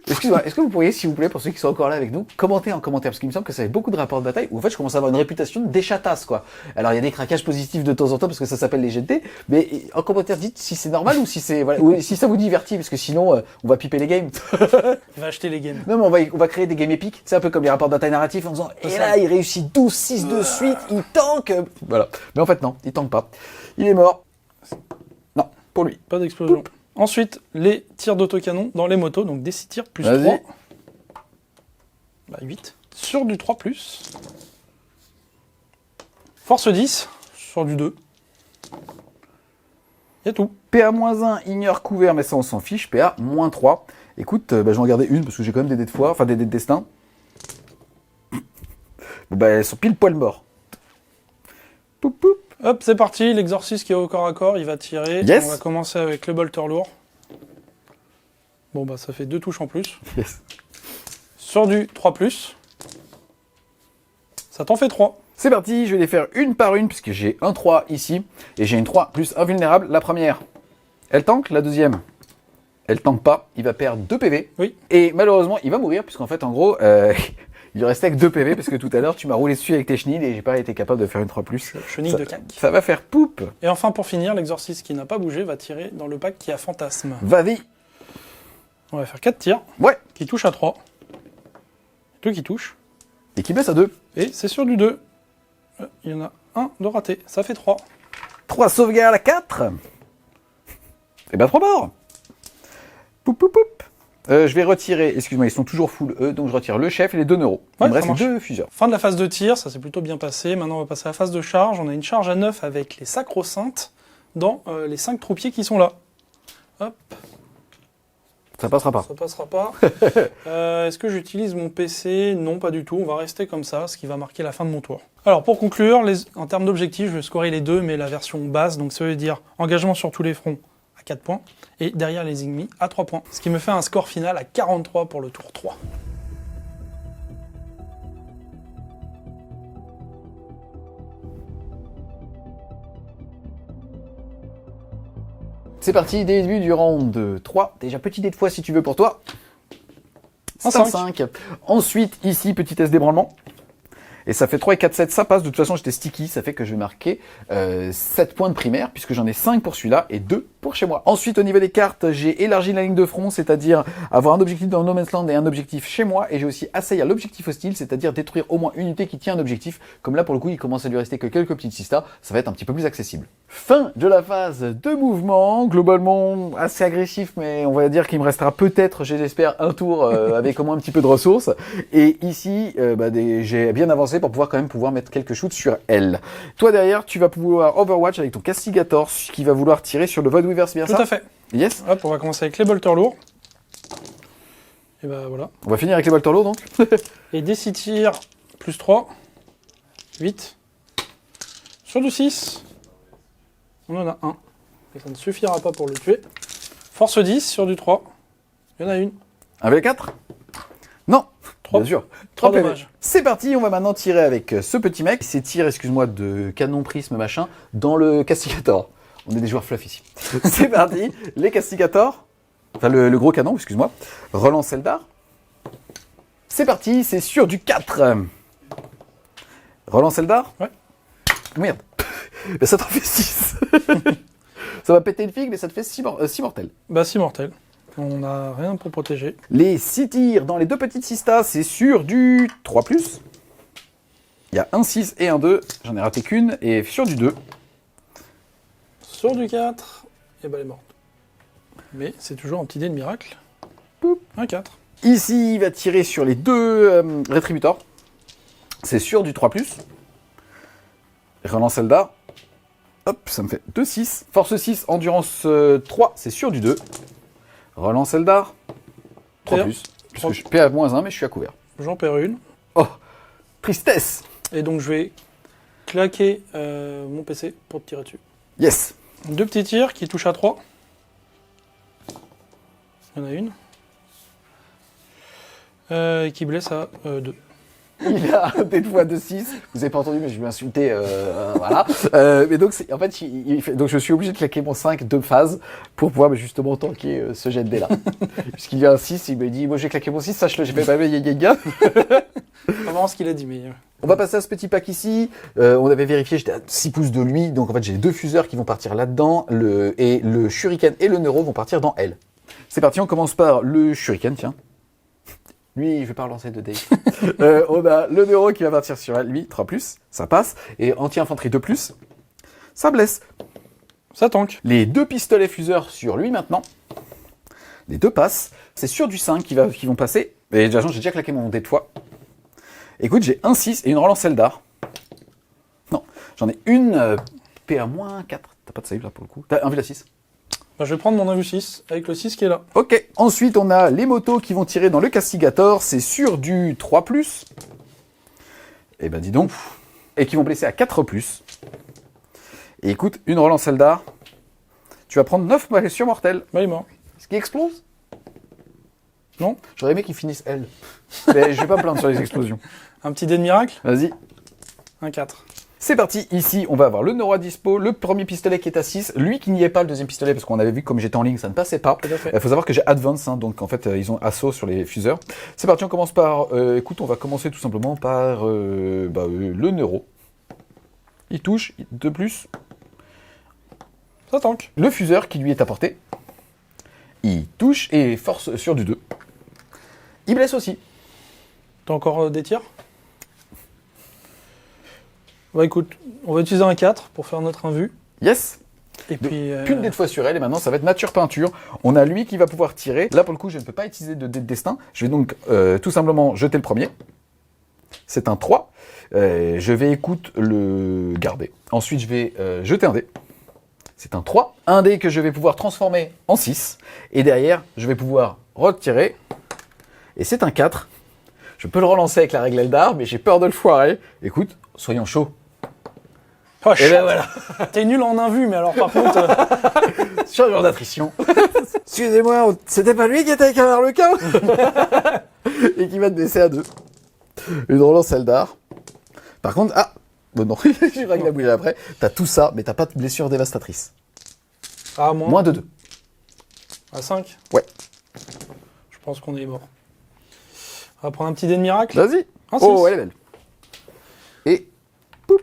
Excusez-moi, est-ce que vous pourriez, s'il vous plaît, pour ceux qui sont encore là avec nous, commenter en commentaire, parce qu'il me semble que ça fait beaucoup de rapports de bataille, où en fait je commence à avoir une réputation d'échatasse, quoi. Alors il y a des craquages positifs de temps en temps, parce que ça s'appelle les GT, mais en commentaire dites si c'est normal ou si c'est, voilà, ou si ça vous divertit, parce que sinon on va piper les games. Il va acheter les games. Non mais on va créer des games épiques, c'est un peu comme les rapports de bataille narratifs, en disant, et là il réussit 12-6 de suite, il tank. Voilà. Mais en fait non, il tank pas. Il est mort. Non, pour lui. Pas d'explosion. Ensuite, les tirs d'autocanon dans les motos, donc des 6 tirs plus Vas-y. 3. Bah 8. Sur du 3+. Force 10, sur du 2. Il y a tout. PA-1, ignore couvert, mais ça on s'en fiche. PA-3. Écoute, je vais en garder une, parce que j'ai quand même des dés de foire, enfin des dés de destin. Bon, bah elles sont pile poil morts. Poup, poup. Hop, c'est parti, l'exorciste qui est au corps à corps, il va tirer. Yes. On va commencer avec le bolter lourd. Bon bah ça fait 2 touches en plus. Yes. Sur du 3+. Ça t'en fait 3. C'est parti, je vais les faire une par une, puisque j'ai un 3 ici, et j'ai une 3 plus invulnérable. La première, elle tank. La deuxième, elle tank pas. Il va perdre 2 PV. Oui. Et malheureusement, il va mourir, puisqu'en fait, en gros, il lui restait que 2 PV, parce que tout à l'heure, tu m'as roulé dessus avec tes chenilles, et j'ai pas été capable de faire une 3 plus. Chenille de cac. Ça va faire poup. Et enfin pour finir, l'exorciste qui n'a pas bougé va tirer dans le pack qui a fantasme. Va-y. On va faire 4 tirs, Ouais. qui touchent à 3. 2 qui touchent. Et qui baisse à 2. Et c'est sur du 2. Il y en a un de raté, ça fait 3. 3 sauvegardes à 4. Et ben 3 morts. Poup, poup, poup. Je vais retirer, excuse-moi, ils sont toujours full eux, donc je retire le chef et les 2 neuros. Il Ouais, me ça reste marche. 2 fuseurs. Fin de la phase de tir, ça s'est plutôt bien passé. Maintenant, on va passer à la phase de charge. On a une charge à 9 avec les sacro-saintes dans les 5 troupiers qui sont là. Hop, Ça passera pas. ça passera pas. Est-ce que j'utilise mon PC? Non, pas du tout. On va rester comme ça, ce qui va marquer la fin de mon tour. Alors, pour conclure, en termes d'objectifs, je vais scorer les deux, mais la version base. Donc, ça veut dire engagement sur tous les fronts à 4 points et derrière les ennemis à 3 points. Ce qui me fait un score final à 43 pour le tour 3. C'est parti, début du round 3. Déjà, petit dé de fois si tu veux pour toi. Un C'est un 5. 5. Ensuite, ici, petit test d'ébranlement. Et ça fait 3 et 4, 7, ça passe. De toute façon, j'étais sticky, ça fait que je vais marquer 7 points de primaire, puisque j'en ai 5 pour celui-là et 2 pour chez moi. Ensuite, au niveau des cartes, j'ai élargi la ligne de front, c'est-à-dire avoir un objectif dans No Man's Land et un objectif chez moi. Et j'ai aussi assaillir l'objectif hostile, c'est-à-dire détruire au moins une unité qui tient un objectif. Comme là, pour le coup, il commence à lui rester que quelques petites sistas, ça va être un petit peu plus accessible. Fin de la phase de mouvement, globalement assez agressif, mais on va dire qu'il me restera peut-être, j'espère, un tour avec au moins un petit peu de ressources. Et ici, j'ai bien avancé pour pouvoir mettre quelques shoots sur elle. Toi derrière, tu vas pouvoir Overwatch avec ton Castigator qui va vouloir tirer sur le Void Weaver, c'est bien Tout ça? à fait. Yes. Hop, on va commencer avec les bolters lourds. Et bah voilà. On va finir avec les bolters lourds donc. Et des 6 tirs, plus 3, 8. Sur du 6, on en a un. Et ça ne suffira pas pour le tuer. Force 10 sur du 3, il y en a une. Un V4? Non. 3. Bien sûr. 3 PV. dommages. C'est parti, on va maintenant tirer avec ce petit mec. C'est tir, excuse-moi, de canon prisme machin dans le Castigator. On est des joueurs fluff ici. C'est parti, les Castigators. Enfin, le gros canon, excuse-moi. Relance Eldar. C'est parti, c'est sur du 4. Relance Eldar. Ouais. Merde. Mais ça t'en fait 6. Ça va péter une figue, mais ça te fait 6 mortels. Bah 6 mortels. On n'a rien pour protéger. Les 6 tirs dans les 2 petites sistas, c'est sur du 3+. Il y a un 6 et un 2. J'en ai raté qu'une. Et sur du 2. Sur du 4, et bah elle est morte. Mais c'est toujours un petit dé de miracle. Poup. Un 4. Ici, il va tirer sur les 2 Rétributors. C'est sur du 3+. Relance Eldar. Hop, ça me fait 2, 6. Force 6, endurance 3, c'est sur du 2. Relance Eldar. 3 PA. plus. Puisque je PA -1, mais je suis à couvert. J'en perds une. Oh, tristesse. Et donc je vais claquer mon PC pour te tirer dessus. Yes. 2 petits tirs qui touchent à 3. Il y en a une. Qui blesse à 2. Il a un dé de fois de 6. Vous avez pas entendu, mais je lui ai insulté. Voilà. Mais donc, en fait, donc, je suis obligé de claquer mon 5 2 phases pour pouvoir justement tanker ce jet de dé là. Puisqu'il y a un 6, il me dit moi j'ai claqué mon 6, sache-le, j'ai fait pas gars. Pas vraiment ce qu'il a dit, mais. On va passer à ce petit pack ici. On avait vérifié, j'étais à 6 pouces de lui. Donc en fait, j'ai les 2 fuseurs qui vont partir là-dedans. Et le shuriken et le neuro vont partir dans L. C'est parti, on commence par le shuriken, tiens. Lui, je vais pas relancer de dés. On a le neuro qui va partir sur elle. Lui, 3+, ça passe. Et anti-infanterie 2+, ça blesse. Ça tank. Les 2 pistolets fuseurs sur lui maintenant. Les 2 passent. C'est sur du 5 qui vont passer. Et déjà, j'ai déjà claqué mon dé de fois. Écoute, j'ai un 6 et une relance Eldar. Non, j'en ai une PA-4. T'as pas de save là pour le coup. T'as un Villa 6. Bah, je vais prendre mon AU6 avec le 6 qui est là. Ok, ensuite on a les motos qui vont tirer dans le Castigator. C'est sur du 3+. Et ben dis donc. Et qui vont blesser à 4+. Et écoute, une relance Eldar. Tu vas prendre 9 blessures mortelles. Bah, il est mort. Ce qui explose. Non. J'aurais aimé qu'ils finissent L. Mais je vais pas me plaindre sur les explosions. Un petit dé de miracle. Vas-y. Un 4. C'est parti, ici on va avoir le neuro à dispo, le premier pistolet qui est à 6, lui qui n'y est pas, le deuxième pistolet, parce qu'on avait vu que comme j'étais en ligne, ça ne passait pas. Tout à fait. Il faut savoir que j'ai Advance, hein, donc en fait ils ont assaut sur les fuseurs. C'est parti, on commence par, écoute, on va commencer tout simplement par le neuro. Il touche, 2+. Ça tank. Le fuseur qui lui est à portée. Il touche et force sur du 2. Il blesse aussi. T'as encore des tirs? Bah écoute, on va utiliser un 4 pour faire notre invu. Yes. Et puis. Qu'une dé de fois sur elle, et maintenant ça va être nature peinture. On a lui qui va pouvoir tirer. Là pour le coup, je ne peux pas utiliser de dé de destin. Je vais donc tout simplement jeter le premier. C'est un 3. Je vais écoute le garder. Ensuite, je vais jeter un dé. C'est un 3. Un dé que je vais pouvoir transformer en 6. Et derrière, je vais pouvoir retirer. Et c'est un 4. Je peux le relancer avec la règle Eldar, mais j'ai peur de le foirer. Écoute, soyons chauds. Oh, Et ben voilà. T'es nul en invu, mais alors par contre. Chargeur d'attrition. Excusez-moi, c'était pas lui qui était avec un harlequin. Et qui va te baisser à 2. Une relance Eldar. Par contre, bon non, je règle la bouger après. T'as tout ça, mais t'as pas de blessure dévastatrice. Ah, moins. Moins de 2. À 5. Ouais. Je pense qu'on est mort. On va prendre un petit dé de miracle. Vas-y. Un Oh, 6. elle est belle. Et, poup,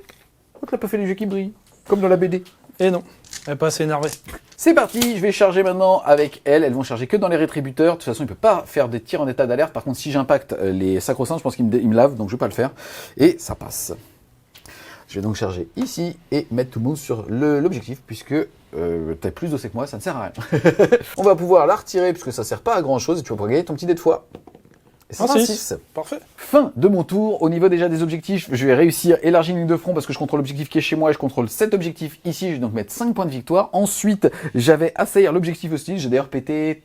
t'as pas fait du jeu qui brille, comme dans la BD. Et non, elle est pas assez énervée. C'est parti, je vais charger maintenant avec elle. Elles vont charger que dans les rétributeurs. De toute façon, il peut pas faire des tirs en état d'alerte. Par contre, si j'impacte les sacro-saints, je pense qu'il me lave, donc je vais pas le faire. Et ça passe. Je vais donc charger ici et mettre tout le monde sur l'objectif, puisque t'as plus d'OC que moi, ça ne sert à rien. On va pouvoir la retirer, puisque ça sert pas à grand chose, et tu vas pouvoir gagner ton petit dé de foi. Et c'est Un un 6. 6. Parfait. Fin de mon tour. Au niveau déjà des objectifs, je vais réussir élargir une ligne de front parce que je contrôle l'objectif qui est chez moi et je contrôle cet objectif ici. Je vais donc mettre 5 points de victoire. Ensuite, j'avais assaillir l'objectif hostile. J'ai d'ailleurs pété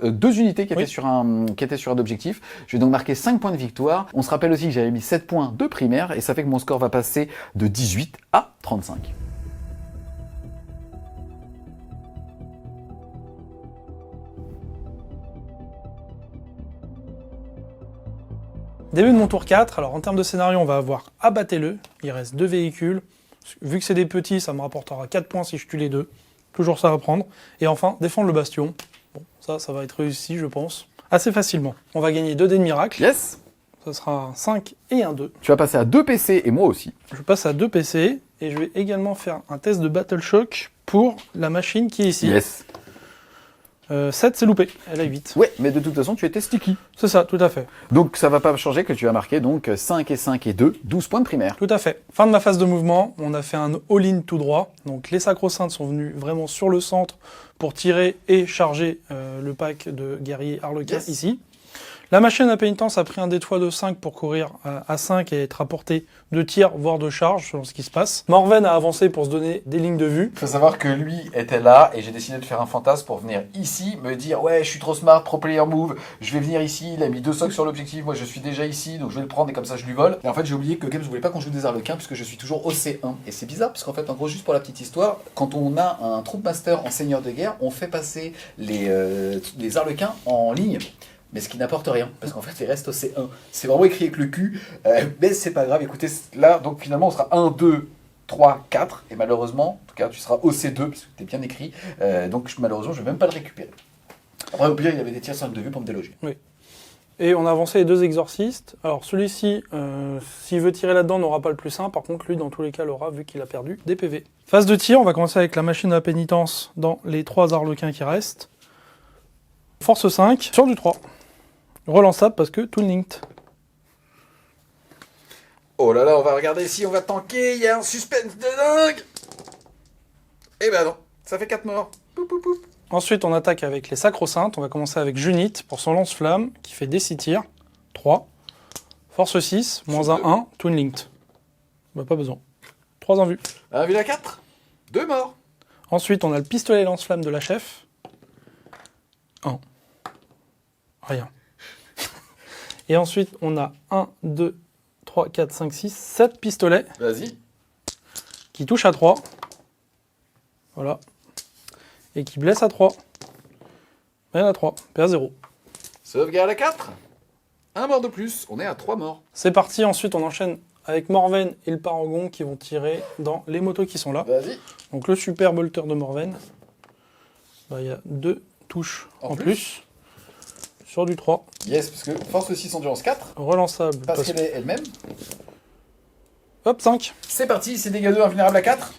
2 unités qui étaient sur un objectif. Je vais donc marquer 5 points de victoire. On se rappelle aussi que j'avais mis 7 points de primaire et ça fait que mon score va passer de 18 à 35. Début de mon tour 4, alors en termes de scénario, on va avoir abattez-le, il reste 2 véhicules. Vu que c'est des petits, ça me rapportera 4 points si je tue les 2. Toujours ça à prendre. Et enfin, défendre le bastion. Bon, ça va être réussi, je pense. Assez facilement. On va gagner 2 dés de miracle. Yes. Ça sera un 5 et un 2. Tu vas passer à 2 PC et moi aussi. Je passe à 2 PC et je vais également faire un test de Battle Shock pour la machine qui est ici. Yes. 7, c'est loupé. Elle a 8. Ouais, mais de toute façon, tu étais sticky. C'est ça, tout à fait. Donc ça va pas changer que tu vas marquer donc 5 et 5 et 2, 12 points de primaire. Tout à fait. Fin de ma phase de mouvement, on a fait un all-in tout droit. Donc les sacro-saintes sont venus vraiment sur le centre pour tirer et charger le pack de guerriers harlequins Yes. ici. La machine à pénitence a pris un détoit de 5 pour courir à 5 et être à portée de tir, voire de charge, selon ce qui se passe. Morven a avancé pour se donner des lignes de vue. Il faut savoir que lui était là et j'ai décidé de faire un fantasme pour venir ici, me dire ouais je suis trop smart, pro player move, je vais venir ici, il a mis 2 socs sur l'objectif, moi je suis déjà ici donc je vais le prendre et comme ça je lui vole. Et en fait j'ai oublié que Games voulait pas qu'on joue des Arlequins puisque je suis toujours au C1 et c'est bizarre parce qu'en fait en gros juste pour la petite histoire, quand on a un Troop Master en seigneur de guerre, on fait passer les Arlequins en ligne. Mais ce qui n'apporte rien, parce qu'en fait, il reste au C1. C'est vraiment écrit avec le cul, mais c'est pas grave. Écoutez, là, donc finalement, on sera 1, 2, 3, 4, et malheureusement, en tout cas, tu seras au C2, parce que t'es bien écrit, donc malheureusement, je vais même pas le récupérer. Après, au pire, il y avait des tirs sur de vue pour me déloger. Oui. Et on a avancé les 2 exorcistes. Alors celui-ci, s'il veut tirer là-dedans, n'aura pas le plus 1. Par contre, lui, dans tous les cas, l'aura, vu qu'il a perdu des PV. Phase de tir, on va commencer avec la machine à pénitence dans les 3 Arlequins qui restent. Force 5, sur du 3. Relançable parce que Toon Linked. Oh là là, on va regarder si on va tanker, il y a un suspense de dingue. Eh ben non, ça fait 4 morts. Poup, poup, poup. Ensuite, on attaque avec les Sacro-Saintes. On va commencer avec Junit pour son lance-flamme qui fait des 6 tirs. 3. Force 6, moins 1, 1, Toon Linked. Bah, pas besoin. 3 en vue. Un ville à 4, 2 morts. Ensuite, on a le pistolet lance-flamme de la chef. 1. Rien. Et ensuite, on a 1, 2, 3, 4, 5, 6, 7 pistolets Vas-y. qui touchent à 3. Voilà. Et qui blessent à 3. Rien à 3. PA 0. Sauvegarde à 4. Un mort de plus, on est à 3 morts. C'est parti. Ensuite, on enchaîne avec Morven et le Paragon qui vont tirer dans les motos qui sont là. Vas-y. Donc le super bolter de Morven. Bah, il y a 2 touches en plus. Sur du 3. Yes, parce que force 6, endurance 4. Relançable. Parce qu'elle est elle-même. Hop, 5. C'est parti, c'est dégâts 2, invulnérable à 4.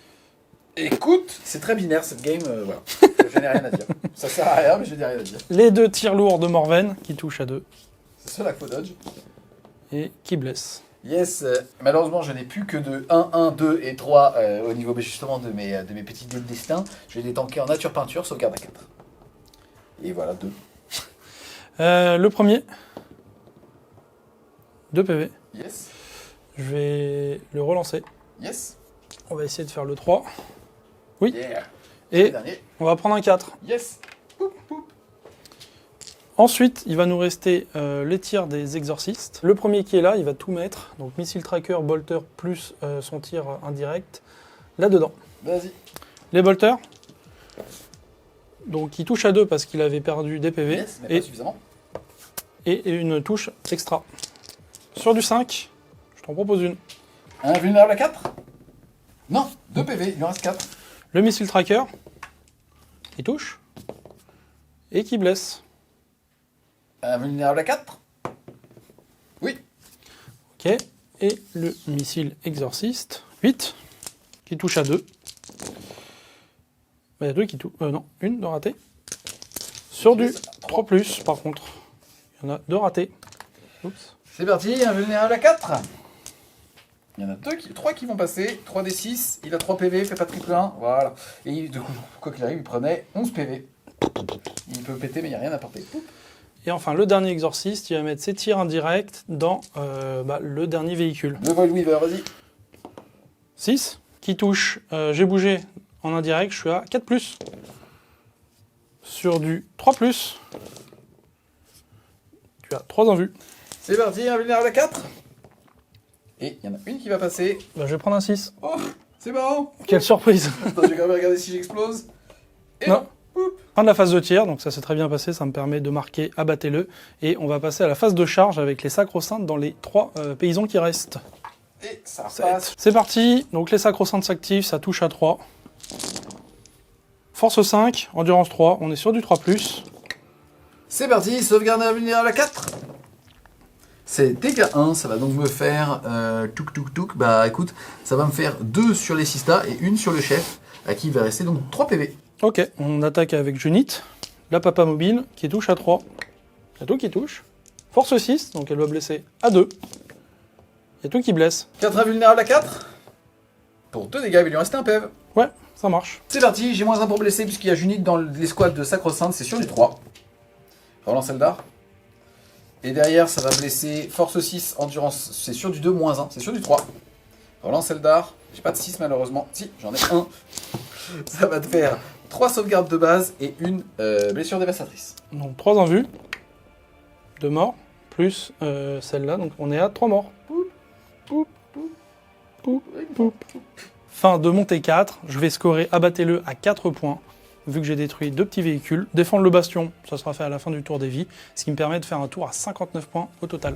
Écoute, c'est très binaire cette game, voilà. Je n'ai rien à dire. Ça sert à rien, mais je n'ai rien à dire. Les 2 tirs lourds de Morven qui touchent à 2. C'est ça la faux dodge. Et qui blesse. Yes, malheureusement je n'ai plus que de 1, 1, 2 et 3 au niveau justement de mes petits dés de destin. Je vais les tanker en nature peinture, sauvegarde à 4. Et voilà, 2. Le premier. 2 PV. Yes, Je vais le relancer. yes, On va essayer de faire le 3. Oui. yeah. Et Le dernier, on va prendre un 4. yes. Poup, poup. Ensuite, il va nous rester les tirs des exorcistes. Le premier qui est là, il va tout mettre. Donc missile tracker, bolter plus son tir indirect là-dedans. Vas-y. Les bolters. Donc il touche à 2 parce qu'il avait perdu des PV. Yes, mais pas suffisamment. Et une touche extra. Sur du 5, je t'en propose une. Un vulnérable à 4. Non, 2 PV, il lui en reste 4. Le missile tracker, qui touche, et qui blesse. Un vulnérable à 4. Oui. Ok. Et le missile exorciste, 8, qui touche à 2. Il y a 2 qui touchent. Non, une de ratée. Sur du 3+, par contre. Il y en a 2 ratés. Oups. C'est parti, un vulnérable à 4. Il y en a 3 qui vont passer, 3 des 6, il a 3 PV, fait pas triple 1, voilà. Et du coup, quoi qu'il arrive, il prenait 11 PV. Il peut péter, mais il n'y a rien à porter. Poup. Et enfin, le dernier exorciste, il va mettre ses tirs indirects dans le dernier véhicule. Le Void Weaver, vas-y. 6, qui touche. J'ai bougé en indirect, je suis à 4+. Sur du 3+. Tu as 3 en vue. C'est parti, un vulnérable à 4. Et il y en a une qui va passer. Bah, je vais prendre un 6. Oh, c'est marrant. Quelle surprise. Attends, je vais quand même regarder si j'explose. Et Non. Poup. Fin de la phase de tir, donc ça s'est très bien passé, ça me permet de marquer abattez-le. Et on va passer à la phase de charge avec les sacro-saintes dans les 3 paysans qui restent. Et ça passe. C'est parti, donc les sacro-saintes s'activent, ça touche à 3. Force 5, endurance 3, on est sur du 3+. C'est parti, sauvegarde invulnérable à 4. C'est dégâts 1, ça va donc me faire touk. Bah écoute, ça va me faire 2 sur les sistas et 1 sur le chef, à qui il va rester donc 3 PV. Ok, on attaque avec Junit, la papa mobile, qui touche à 3. Il y a tout qui touche. Force 6, donc elle va blesser à 2. Il y a tout qui blesse. 4 invulnérables à 4. Pour 2 dégâts, il lui en reste un PV. Ouais, ça marche. C'est parti, j'ai moins 1 pour blesser puisqu'il y a Junit dans l'escouade de Sacro-Sainte, c'est sur du 3. Relance Eldar. Et derrière, ça va blesser force 6, endurance, c'est sur du 2, moins 1, c'est sur du 3. Relancer le dard. J'ai pas de 6 malheureusement. Si, j'en ai un. Ça va te faire 3 sauvegardes de base et une blessure dévastatrice. Donc 3 en vue. 2 morts. Plus celle-là. Donc on est à 3 morts. Poup, poup, poup, poup. Fin de montée 4. Je vais scorer abattez-le à 4 points. Vu que j'ai détruit 2 petits véhicules. Défendre le bastion, ça sera fait à la fin du tour des vies. Ce qui me permet de faire un tour à 59 points au total.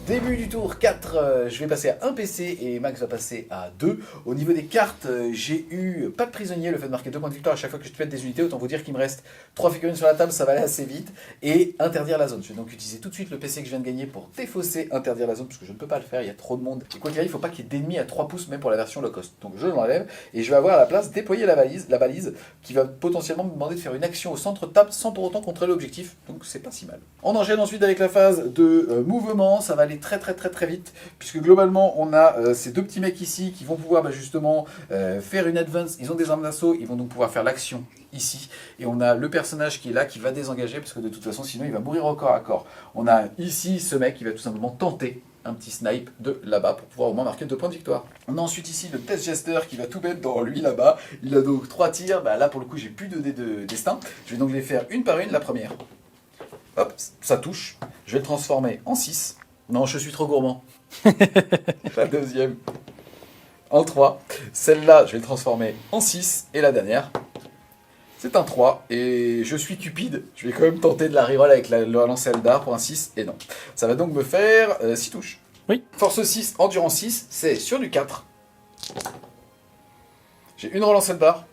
Début du tour 4, je vais passer à 1 PC et Max va passer à 2. Au niveau des cartes, j'ai eu pas de prisonnier, le fait de marquer 2 points de victoire à chaque fois que je pète des unités. Autant vous dire qu'il me reste 3 figurines sur la table, ça va aller assez vite. Et interdire la zone. Je vais donc utiliser tout de suite le PC que je viens de gagner pour défausser interdire la zone, parce que je ne peux pas le faire, il y a trop de monde. Et quoi qu'il arrive, il ne faut pas qu'il y ait d'ennemis à 3 pouces, même pour la version low cost. Donc je l'enlève et je vais avoir à la place déployer la balise qui va potentiellement me demander de faire une action au centre de table sans pour autant contrôler l'objectif. Donc c'est pas si mal. On enchaîne ensuite avec la phase de mouvement, ça va aller très vite, puisque globalement on a ces 2 petits mecs ici qui vont pouvoir justement faire une advance, ils ont des armes d'assaut, ils vont donc pouvoir faire l'action ici, et on a le personnage qui est là qui va désengager, parce que de toute façon sinon il va mourir au corps à corps. On a ici ce mec qui va tout simplement tenter un petit snipe de là-bas pour pouvoir au moins marquer 2 points de victoire. On a ensuite ici le test jester qui va tout mettre dans lui là-bas, il a donc 3 tirs, bah là pour le coup j'ai plus de dés de destin, je vais donc les faire une par une. La première, hop, ça touche, je vais le transformer en 6. Non, je suis trop gourmand. La deuxième, en 3. Celle-là, je vais le transformer en 6. Et la dernière, c'est un 3. Et je suis cupide. Je vais quand même tenter de la reroll avec le lancer d'art pour un 6. Et non. Ça va donc me faire 6 touches. Oui. Force 6, endurance 6, c'est sur du 4. J'ai une relance d'art.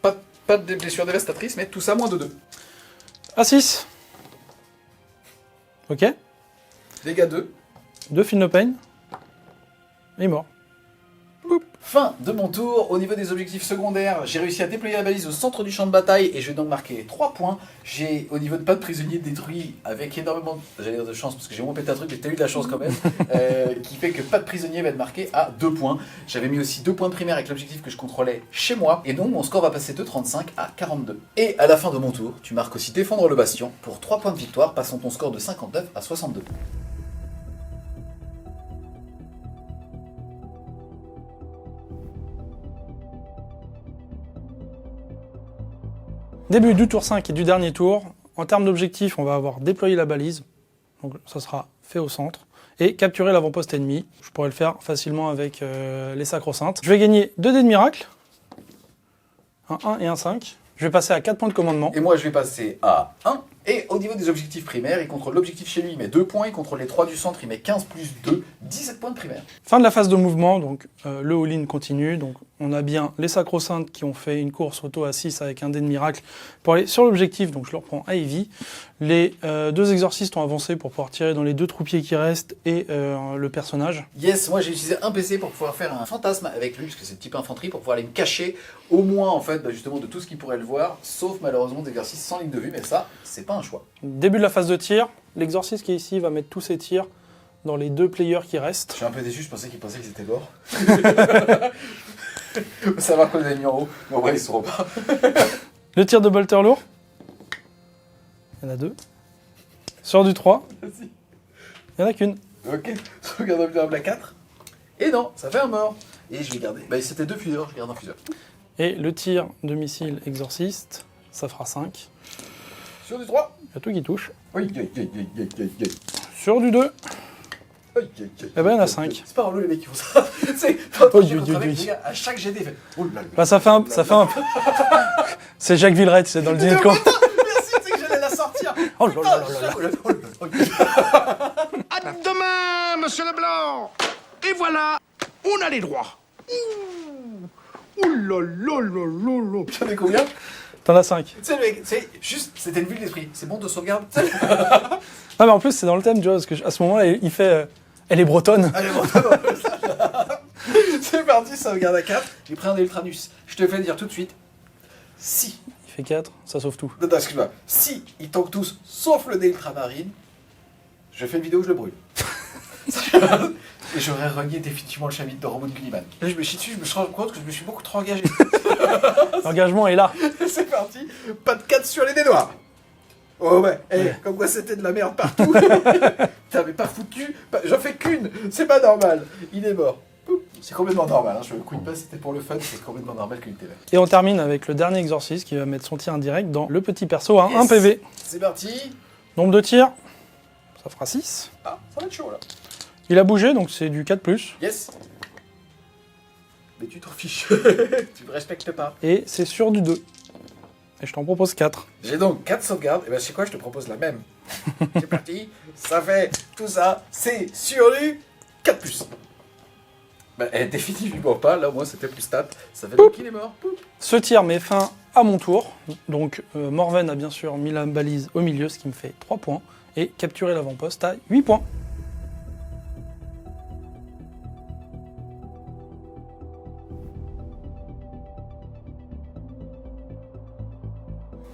Pas de blessure dévastatrice, mais tout ça moins de 2. À 6. Ok. Dégâts 2. 2 feel no pain. Il est mort. Fin de mon tour. Au niveau des objectifs secondaires, j'ai réussi à déployer la balise au centre du champ de bataille et je vais donc marquer 3 points. J'ai au niveau de pas de prisonniers détruits avec énormément de chance, parce que j'ai vraiment pété un truc, mais t'as eu de la chance quand même, qui fait que pas de prisonniers va être marqué à 2 points. J'avais mis aussi 2 points de primaire avec l'objectif que je contrôlais chez moi, et donc mon score va passer de 35 à 42. Et à la fin de mon tour, tu marques aussi défendre le bastion pour 3 points de victoire, passant ton score de 59 à 62. Début du tour 5 et du dernier tour. En termes d'objectifs, on va avoir déployé la balise. Donc ça sera fait au centre. Et capturer l'avant-poste ennemi. Je pourrais le faire facilement avec les sacro-saintes. Je vais gagner 2 dés de miracle. Un 1 et un 5. Je vais passer à 4 points de commandement. Et moi je vais passer à 1. Et au niveau des objectifs primaires, il contrôle l'objectif chez lui, il met 2 points. Il contrôle les 3 du centre, il met 15 plus 2, 17 points de primaire. Fin de la phase de mouvement, donc le all-in continue. Donc on a bien les sacro-saintes qui ont fait une course auto à 6 avec un dé de miracle pour aller sur l'objectif, donc je le reprends à Heavy. Les 2 exorcistes ont avancé pour pouvoir tirer dans les 2 troupiers qui restent et le personnage. Yes, moi j'ai utilisé un PC pour pouvoir faire un fantasme avec lui, parce que c'est de type infanterie, pour pouvoir aller me cacher au moins en fait justement de tout ce qui pourrait le voir, sauf malheureusement d'exercices sans ligne de vue, mais ça, c'est pas un choix. Début de la phase de tir, l'exorciste qui est ici va mettre tous ses tirs dans les 2 players qui restent. Je suis un peu déçu, je pensais qu'ils pensaient qu'ils étaient morts. Faut savoir qu'on les a mis en haut, mais en vrai ils seront pas. Le tir de bolter lourd. Il y en a 2. Sur du 3. Vas-y. Il n'y en a qu'une. Ok, je regarde un à 4. Et non, ça fait un mort. Et je vais garder. Bah c'était 2 fuseurs, je garde un fuseur. Et le tir de missile exorciste, ça fera 5. Sur du 3. Il y a tout qui touche. Aïe, aïe, aïe, aïe, aïe, aïe, aïe. Sur du 2. Aïe, aïe, aïe. Eh ben, il y en a 5. C'est pas relou les mecs qui font ça. C'est à chaque GD, fait. Oh là là. Bah, ça fait un. C'est Jacques Villeray, c'est dans le dîner de con. Merci, tu sais que j'allais la sortir. Oh là là là là. À demain, monsieur Leblanc. Et voilà, on a les droits. Ouh là là là là là. J'en ai combien? T'en as 5. Tu sais, le mec, c'est juste, c'était une vue d'esprit. C'est bon de sauvegarde. Ah, mais en plus, c'est dans le thème, tu vois, parce qu'à ce moment-là, il fait. Elle est bretonne. Allez, bon, c'est parti, sauvegarde à 4. J'ai pris un Deltranus. Je te fais dire tout de suite. Si. Il fait 4, ça sauve tout. Non, excuse-moi. Si ils tankent tous, sauf le Deltramarine, je fais une vidéo où je le brûle. Et j'aurais renié définitivement le chapitre de Robot de Gulliman. Là, je me chie dessus, je me rends compte que je me suis beaucoup trop engagé. L'engagement est là. C'est parti, pas de 4 sur les dés noirs. Oh ouais, comme quoi c'était de la merde partout. T'avais pas foutu, j'en fais qu'une, c'est pas normal. Il est mort. C'est complètement normal, hein. Je ne couille pas, c'était pour le fun, c'est complètement normal qu'une TV. Et on termine avec le dernier exorciste qui va mettre son tir indirect dans le petit perso à 1 PV. C'est parti. Nombre de tirs, ça fera 6. Ah, ça va être chaud là. Il a bougé, donc c'est du 4+. Yes. Mais tu t'en fiches, tu me respectes pas. Et c'est sur du 2. Et je t'en propose 4. J'ai donc 4 sauvegardes, et ben c'est quoi, je te propose la même. C'est parti, ça fait tout ça, c'est sur du 4+. Bah, définitivement pas, là au moins c'était plus stat. Ça fait donc qu'il est mort. Poup. Ce tir met fin à mon tour. Donc Morven a bien sûr mis la balise au milieu, ce qui me fait 3 points. Et capturer l'avant-poste à 8 points.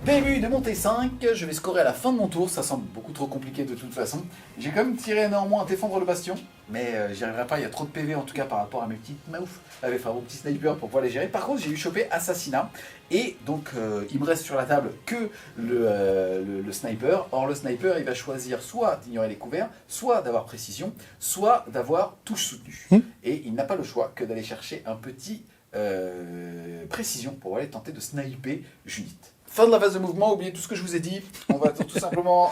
Début de montée 5, je vais scorer à la fin de mon tour, ça semble beaucoup trop compliqué de toute façon. J'ai quand même tiré néanmoins à défendre le bastion, mais j'y arriverai pas, il y a trop de PV en tout cas par rapport à mes petites moufs, enfin mon petit sniper pour pouvoir les gérer. Par contre j'ai eu chopé assassinat, et donc il me reste sur la table que le sniper. Or le sniper il va choisir soit d'ignorer les couverts, soit d'avoir précision, soit d'avoir touche soutenue. Et il n'a pas le choix que d'aller chercher un petit précision pour aller tenter de sniper Judith. Fin de la phase de mouvement, oubliez tout ce que je vous ai dit. On va tout simplement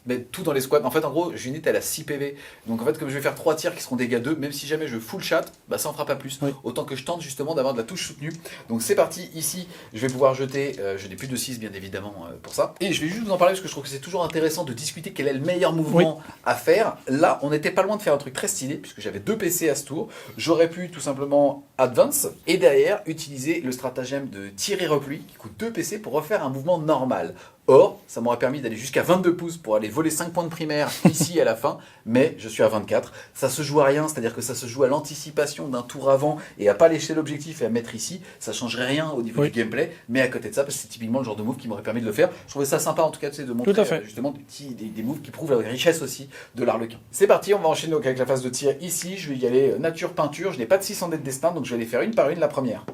mettre tout dans les squads. En fait, en gros, Junit elle a 6 PV. Donc en fait, comme je vais faire 3 tirs qui seront dégâts 2, même si jamais je full chat, bah ça en fera pas plus. Oui. Autant que je tente justement d'avoir de la touche soutenue. Donc c'est parti, ici, je vais pouvoir jeter, je n'ai plus de 6 bien évidemment pour ça. Et je vais juste vous en parler parce que je trouve que c'est toujours intéressant de discuter quel est le meilleur mouvement à faire. Là, on n'était pas loin de faire un truc très stylé, puisque j'avais 2 PC à ce tour. J'aurais pu tout simplement advance, et derrière, utiliser le stratagème de tirer repli, qui coûte 2 PC pour refaire un mouvement normal. Or, ça m'aurait permis d'aller jusqu'à 22 pouces pour aller voler 5 points de primaire ici à la fin, mais je suis à 24. Ça se joue à rien, c'est-à-dire que ça se joue à l'anticipation d'un tour avant et à pas lécher l'objectif et à mettre ici. Ça changerait rien au niveau du gameplay, mais à côté de ça, parce que c'est typiquement le genre de move qui m'aurait permis de le faire. Je trouvais ça sympa en tout cas de montrer justement des moves qui prouvent la richesse aussi de l'Arlequin. C'est parti, on va enchaîner donc avec la phase de tir ici. Je vais y aller nature peinture, je n'ai pas de 6 en dé de destin, donc je vais les faire une par une la première.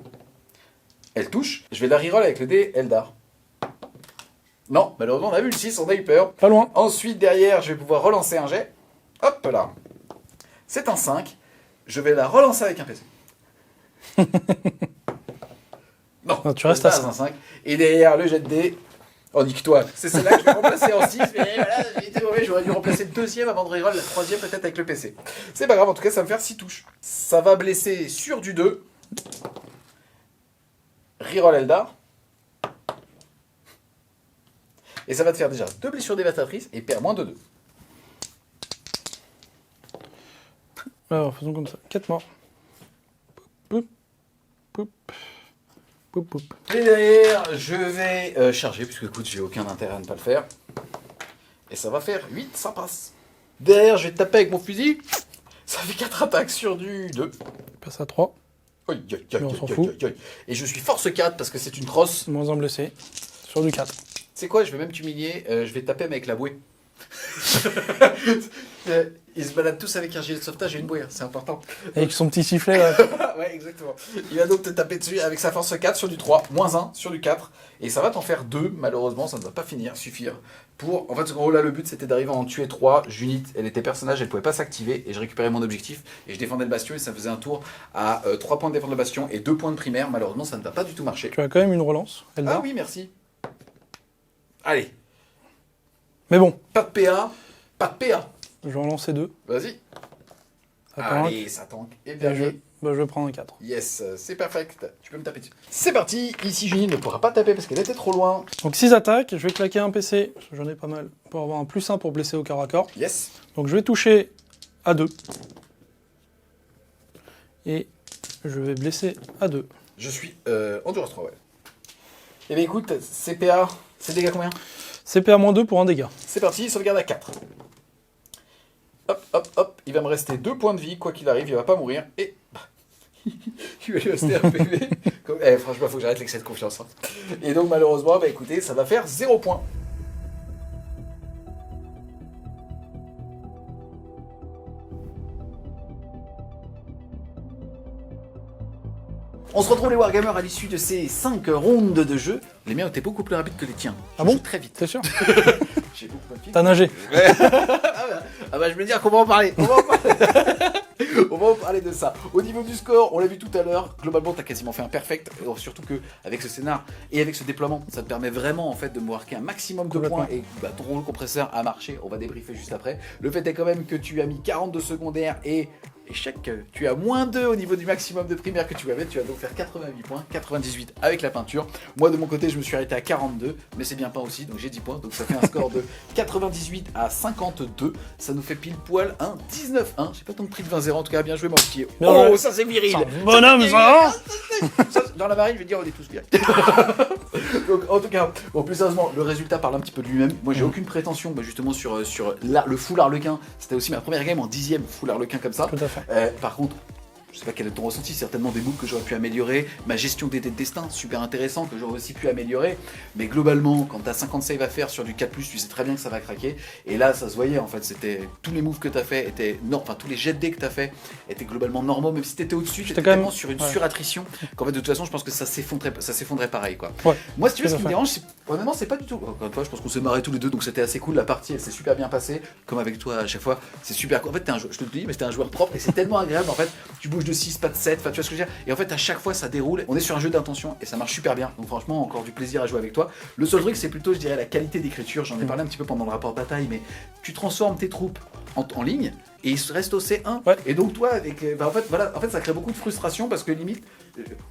Elle touche, je vais la reroll avec le dé Eldar. Non, malheureusement on a vu le 6, on a eu peur. Pas loin. Ensuite derrière, je vais pouvoir relancer un jet. Hop là. C'est un 5. Je vais la relancer avec un PC. Non, tu restes à ça. Un 5. Et derrière le jet de dé. Oh, nique-toi. C'est celle-là que je vais remplacer en 6. Mais voilà, j'ai été mauvais. J'aurais dû remplacer le deuxième avant de reroll la troisième, peut-être avec le PC. C'est pas grave, en tout cas, ça va me faire 6 touches. Ça va blesser sur du 2. Reroll Eldar. Et ça va te faire déjà 2 blessures dévastatrices et perd moins de 2. Alors, faisons comme ça. 4 morts. Poup, poup, poup, poup. Et derrière, je vais charger, puisque écoute, j'ai aucun intérêt à ne pas le faire. Et ça va faire 8, ça passe. Derrière, je vais taper avec mon fusil. Ça fait 4 attaques sur du 2. Passe à 3. On s'en fout. Et je suis force 4 parce que c'est une crosse. Moins un blessé. Sur du 4. C'est quoi, je vais même t'humilier, je vais taper avec la bouée. Ils se baladent tous avec un gilet de sauvetage et une bouée, c'est important. Avec son petit sifflet, là. Ouais, exactement. Il va donc te taper dessus avec sa force 4 sur du 3, moins 1 sur du 4. Et ça va t'en faire 2, malheureusement, ça ne va pas suffire. En fait, en gros, là, le but, c'était d'arriver à en tuer 3. Junit, elle était personnage, elle pouvait pas s'activer. Et je récupérais mon objectif. Et je défendais le bastion. Et ça faisait un tour à 3 points de défendre le bastion et 2 points de primaire. Malheureusement, ça ne va pas du tout marcher. Tu as quand même une relance, Eldar. Ah oui, merci. Allez. Mais bon. Pas de PA. Pas de PA. Je vais en lancer 2. Vas-y. Allez, ça tank. Et bien joué. Je vais prendre un 4. Yes, c'est perfect. Tu peux me taper dessus. C'est parti. Ici, Julie ne pourra pas taper parce qu'elle était trop loin. Donc 6 attaques. Je vais claquer un PC. J'en ai pas mal. Pour avoir un +1 pour blesser au corps à corps. Yes. Donc je vais toucher à 2. Et je vais blesser à 2. Je suis Endurance 3, ouais. Eh bien écoute, CPA, c'est dégâts combien? CPA -2 pour un dégât. C'est parti, sauvegarde à 4. Hop, hop, hop. Il va me rester 2 points de vie, quoi qu'il arrive, il va pas mourir. Et il va lui rester un PV. Franchement, faut que j'arrête l'excès de confiance. Hein. Et donc malheureusement, bah écoutez, ça va faire 0 points. On se retrouve les Wargamers à l'issue de ces 5 rondes de jeu. Les miens étaient beaucoup plus rapides que les tiens. Ah bon? Je joue très vite. T'es sûr? J'ai beaucoup de T'as nagé. Ah bah je veux dire qu'on va en parler. On va en parler de ça. Au niveau du score, on l'a vu tout à l'heure, globalement t'as quasiment fait un perfect, surtout que avec ce scénar et avec ce déploiement, ça te permet vraiment en fait de marquer un maximum de points et bah, ton rouleau compresseur a marché, on va débriefer juste après. Le fait est quand même que tu as mis 42 secondaires et échec, tu as moins 2 au niveau du maximum de primaire que tu avais, tu vas donc faire 88 points, 98 avec la peinture. Moi de mon côté je me suis arrêté à 42, mais c'est bien peint aussi, donc j'ai 10 points, donc ça fait un score de 98 à 52, ça nous fait pile poil un 19-1, j'ai pas tant de prix de 20-0, en tout cas bien joué mon petit. Bien Oh joué. ça c'est viril. C'est un bonhomme ça, hein. Ça, dans la marine je vais dire on est tous virils. Donc en tout cas, bon plus sérieusement, le résultat parle un petit peu de lui-même. Moi j'ai aucune prétention justement sur le full Harlequin, c'était aussi ma première game en 10ème full Harlequin comme ça. Tout à fait. Par contre, je sais pas quel est ton ressenti, certainement des moves que j'aurais pu améliorer, ma gestion des dés de destin, super intéressant, que j'aurais aussi pu améliorer, mais globalement, quand t'as 50 saves à faire sur du 4+, tu sais très bien que ça va craquer, et là ça se voyait en fait, c'était tous les moves que t'as fait étaient, enfin tous les jets de dés que t'as fait étaient globalement normaux, même si t'étais au-dessus, t'étais tellement sur une surattrition, qu'en fait de toute façon je pense que ça s'effondrait pareil quoi. Ouais. Moi si tu veux, ce qui me dérange, honnêtement c'est pas du tout, encore une fois je pense qu'on s'est marré tous les deux, donc c'était assez cool, la partie elle s'est super bien passée, comme avec toi à chaque fois, c'est super cool, en fait t'es un joueur, je te le dis, mais t'es un joueur propre, et c'est tellement agréable en fait, tu bouges de 6, pas de 7, tu vois ce que je veux dire. Et en fait à chaque fois ça déroule, on est sur un jeu d'intention et ça marche super bien. Donc franchement encore du plaisir à jouer avec toi. Le seul truc c'est plutôt je dirais la qualité d'écriture, j'en ai parlé un petit peu pendant le rapport bataille, mais tu transformes tes troupes en ligne et ils restent au C1. Ouais. Et donc toi avec en fait ça crée beaucoup de frustration parce que limite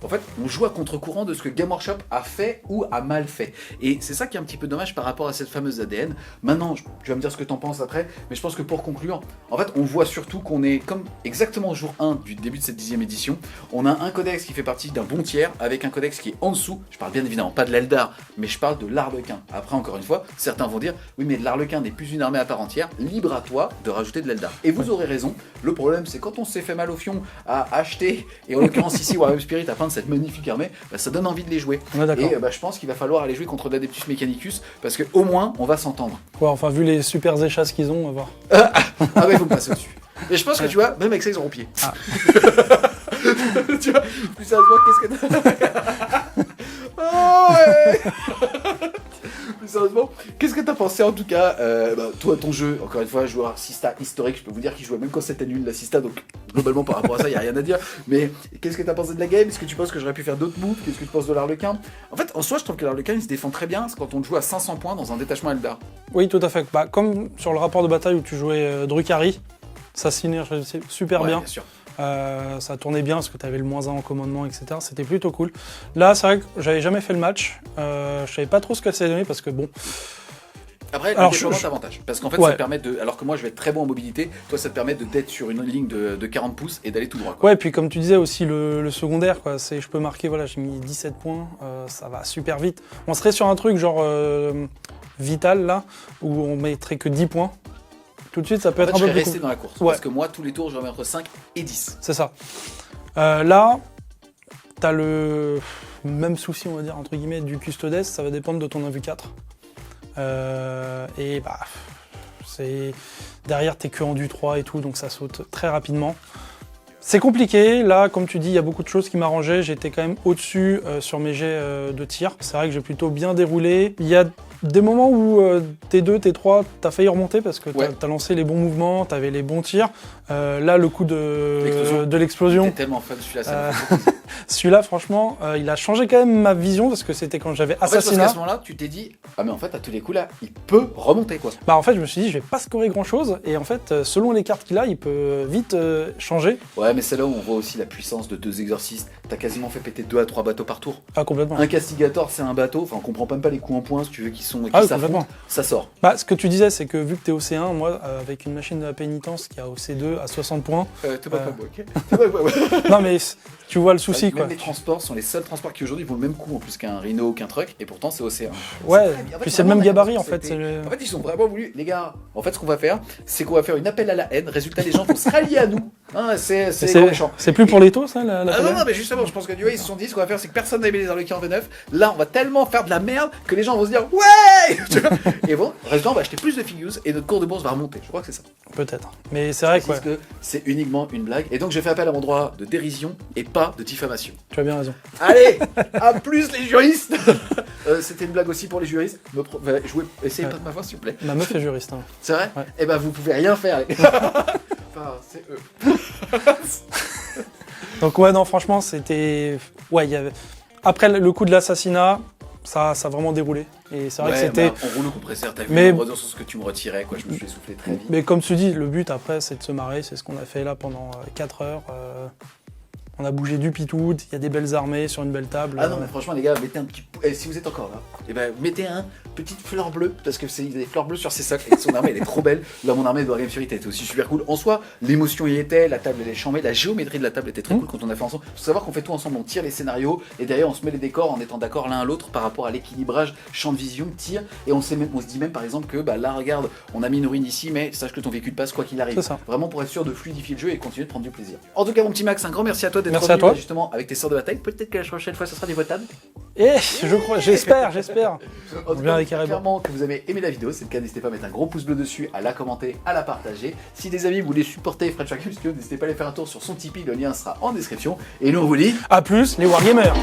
en fait on joue à contre-courant de ce que Game Workshop a fait ou a mal fait. Et c'est ça qui est un petit peu dommage par rapport à cette fameuse ADN. Maintenant, tu vas me dire ce que t'en penses après, mais je pense que pour conclure, en fait on voit surtout qu'on est comme exactement au jour 1 du début de cette 10ème édition. On a un codex qui fait partie d'un bon tiers avec un codex qui est en dessous. Je parle bien évidemment pas de l'Eldar, mais je parle de l'Arlequin. Après encore une fois, certains vont dire oui mais l'Arlequin n'est plus une armée à part entière, libre à toi de rajouter de l'Eldar. Et vous aurez raison, le problème c'est quand on s'est fait mal au fion à acheter, et en l'occurrence ici Warhammer Spirit à peindre cette magnifique armée, bah, ça donne envie de les jouer. Et je pense qu'il va falloir aller jouer contre l'Adeptus Mechanicus parce que au moins on va s'entendre. Ouais, enfin vu les super échasses qu'ils ont, on va voir. Ah ouais, il faut me passer au-dessus. Et je pense que tu vois, même avec ça ils auront pied. Ah. Tu vois, plus sérieusement, qu'est-ce que t'as... Oh ouais. Plus sérieusement, qu'est-ce que t'as pensé en tout cas, toi, ton jeu, encore une fois, joueur Sista historique, je peux vous dire qu'il jouait même quand c'était nul la Sista, donc globalement par rapport à ça, il n'y a rien à dire. Mais qu'est-ce que t'as pensé de la game? Est-ce que tu penses que j'aurais pu faire d'autres moves? Qu'est-ce que tu penses de l'Arlequin? En fait, en soi, je trouve que l'Arlequin il se défend très bien quand on joue à 500 points dans un détachement Eldar. Oui, tout à fait. Bah, comme sur le rapport de bataille où tu jouais Drukhari, ça synergie super bien. Bien sûr. Ça tournait bien parce que tu avais le -1 en commandement, etc. C'était plutôt cool. Là, c'est vrai que j'avais jamais fait le match. Je savais pas trop ce que ça allait donner parce que bon. Après, le déploiement t'avantage. Parce qu'en fait, ça te permet de. Alors que moi, je vais être très bon en mobilité, toi, ça te permet d'être sur une ligne de 40 pouces et d'aller tout droit. Quoi. Ouais, et puis comme tu disais aussi, le secondaire, quoi. Je peux marquer, voilà, j'ai mis 17 points, ça va super vite. On serait sur un truc genre Vital, là, où on mettrait que 10 points. Tout de suite, ça peut être un peu plus rester dans la course. Ouais. Parce que moi, tous les tours, je vais entre 5 et 10. C'est ça. Là, t'as le même souci, on va dire, entre guillemets, du Custodes, ça va dépendre de ton AV4. Et bah, derrière, t'es que en du 3 et tout, donc ça saute très rapidement. C'est compliqué, là, comme tu dis, il y a beaucoup de choses qui m'arrangeaient, j'étais quand même au-dessus sur mes jets de tir. C'est vrai que j'ai plutôt bien déroulé. Il y a des moments où T2, T3, t'as failli remonter parce que t'as lancé les bons mouvements, t'avais les bons tirs. Là, le coup de l'explosion. J'étais tellement fan de celui-là, ça m'a fait plaisir. Celui-là, franchement, il a changé quand même ma vision parce que c'était quand j'avais assassinat. Parce qu'à ce moment-là, tu t'es dit, ah mais en fait, à tous les coups là, il peut remonter quoi. Bah en fait, je me suis dit, je vais pas scorer grand-chose et en fait, selon les cartes qu'il a, il peut vite changer. Ouais, mais c'est là où on voit aussi la puissance de 2 exorcistes. T'as quasiment fait péter 2 à 3 bateaux par tour. Ah complètement. Un castigator, c'est un bateau. Enfin, on comprend même pas les coups en points si tu veux qui s'affrontent. Ça sort. Bah, ce que tu disais, c'est que vu que t'es au C1, moi, avec une machine de la pénitence qui a au C2 à 60 points. T'es pas moi, ok. Non mais tu vois le souci quoi. Même les transports sont les seuls transports qui aujourd'hui vaut le même coup en plus qu'un Rhino ou qu'un truck, et pourtant c'est océan. Ouais, puis c'est le même gabarit en fait. En fait, ils ont vraiment voulu, les gars, en fait, ce qu'on va faire, c'est qu'on va faire une appel à la haine. Résultat, les gens vont se rallier à nous Ah, c'est C'est grand méchant. c'est plus pour les taux, ça, la Ah non, PDA? non, mais justement, je pense que du coup, ils se sont dit, ce qu'on va faire, c'est que personne n'a aimé les Harlequins en V9. Là, on va tellement faire de la merde que les gens vont se dire, ouais. Tu vois. Et bon, résultat, on va acheter plus de figures et notre cours de bourse va remonter. Je crois que c'est ça. Peut-être. Mais c'est vrai que, Parce que c'est uniquement une blague. Et donc, je fais appel à mon droit de dérision et pas de diffamation. tu as bien raison. Allez, à plus les juristes. C'était une blague aussi pour les juristes. Essayez pas de m'avoir, s'il vous plaît. Ma meuf est juriste. Hein. C'est vrai. Ouais. Eh ben, vous pouvez rien faire. Les gars. Enfin, c'est eux. Donc ouais, non, franchement, c'était... Ouais, il y avait... Après le coup de l'assassinat, ça a vraiment déroulé. Et c'est vrai que c'était... On roule au compresseur, t'as vu Mais- le sur ce que tu me retirais, quoi. Je me suis essoufflé très vite. Mais comme tu dis, le but après, c'est de se marrer. C'est ce qu'on a fait là pendant 4 heures. On a bougé du pitout, il y a des belles armées sur une belle table. Ah non, mais franchement, les gars, mettez un petit. Si vous êtes encore là, eh ben, mettez un petite fleur bleue, parce que c'est des fleurs bleues sur ses socles. Et son armée, elle est trop belle. Là, mon armée de Wargame Fury était aussi super cool. En soi, l'émotion y était, la table, elle est chambée, la géométrie de la table était très cool quand on a fait ensemble. Faut savoir qu'on fait tout ensemble, on tire les scénarios, et derrière, on se met les décors en étant d'accord l'un à l'autre par rapport à l'équilibrage, champ de vision, tir. Et on se dit même, par exemple, que bah, là, regarde, on a mis une ruine ici, mais sache que ton véhicule passe quoi qu'il arrive. C'est ça. Vraiment pour être sûr de fluidifier le jeu et continuer de prendre du plaisir. En tout cas, mon petit Max, un grand merci à toi d'être Merci à revenu, toi. là, justement avec tes sorts de bataille. Peut-être que la prochaine fois, ce sera des votables. Et je crois, j'espère. En tout Bien cas, avec Carré clairement que vous avez aimé la vidéo, c'est le cas, n'hésitez pas à mettre un gros pouce bleu dessus, à la commenter, à la partager. Si des amis voulaient supporter Fred Sharky Studio, n'hésitez pas à aller faire un tour sur son Tipeee, le lien sera en description. Et nous on vous dit À plus, les Wargamers.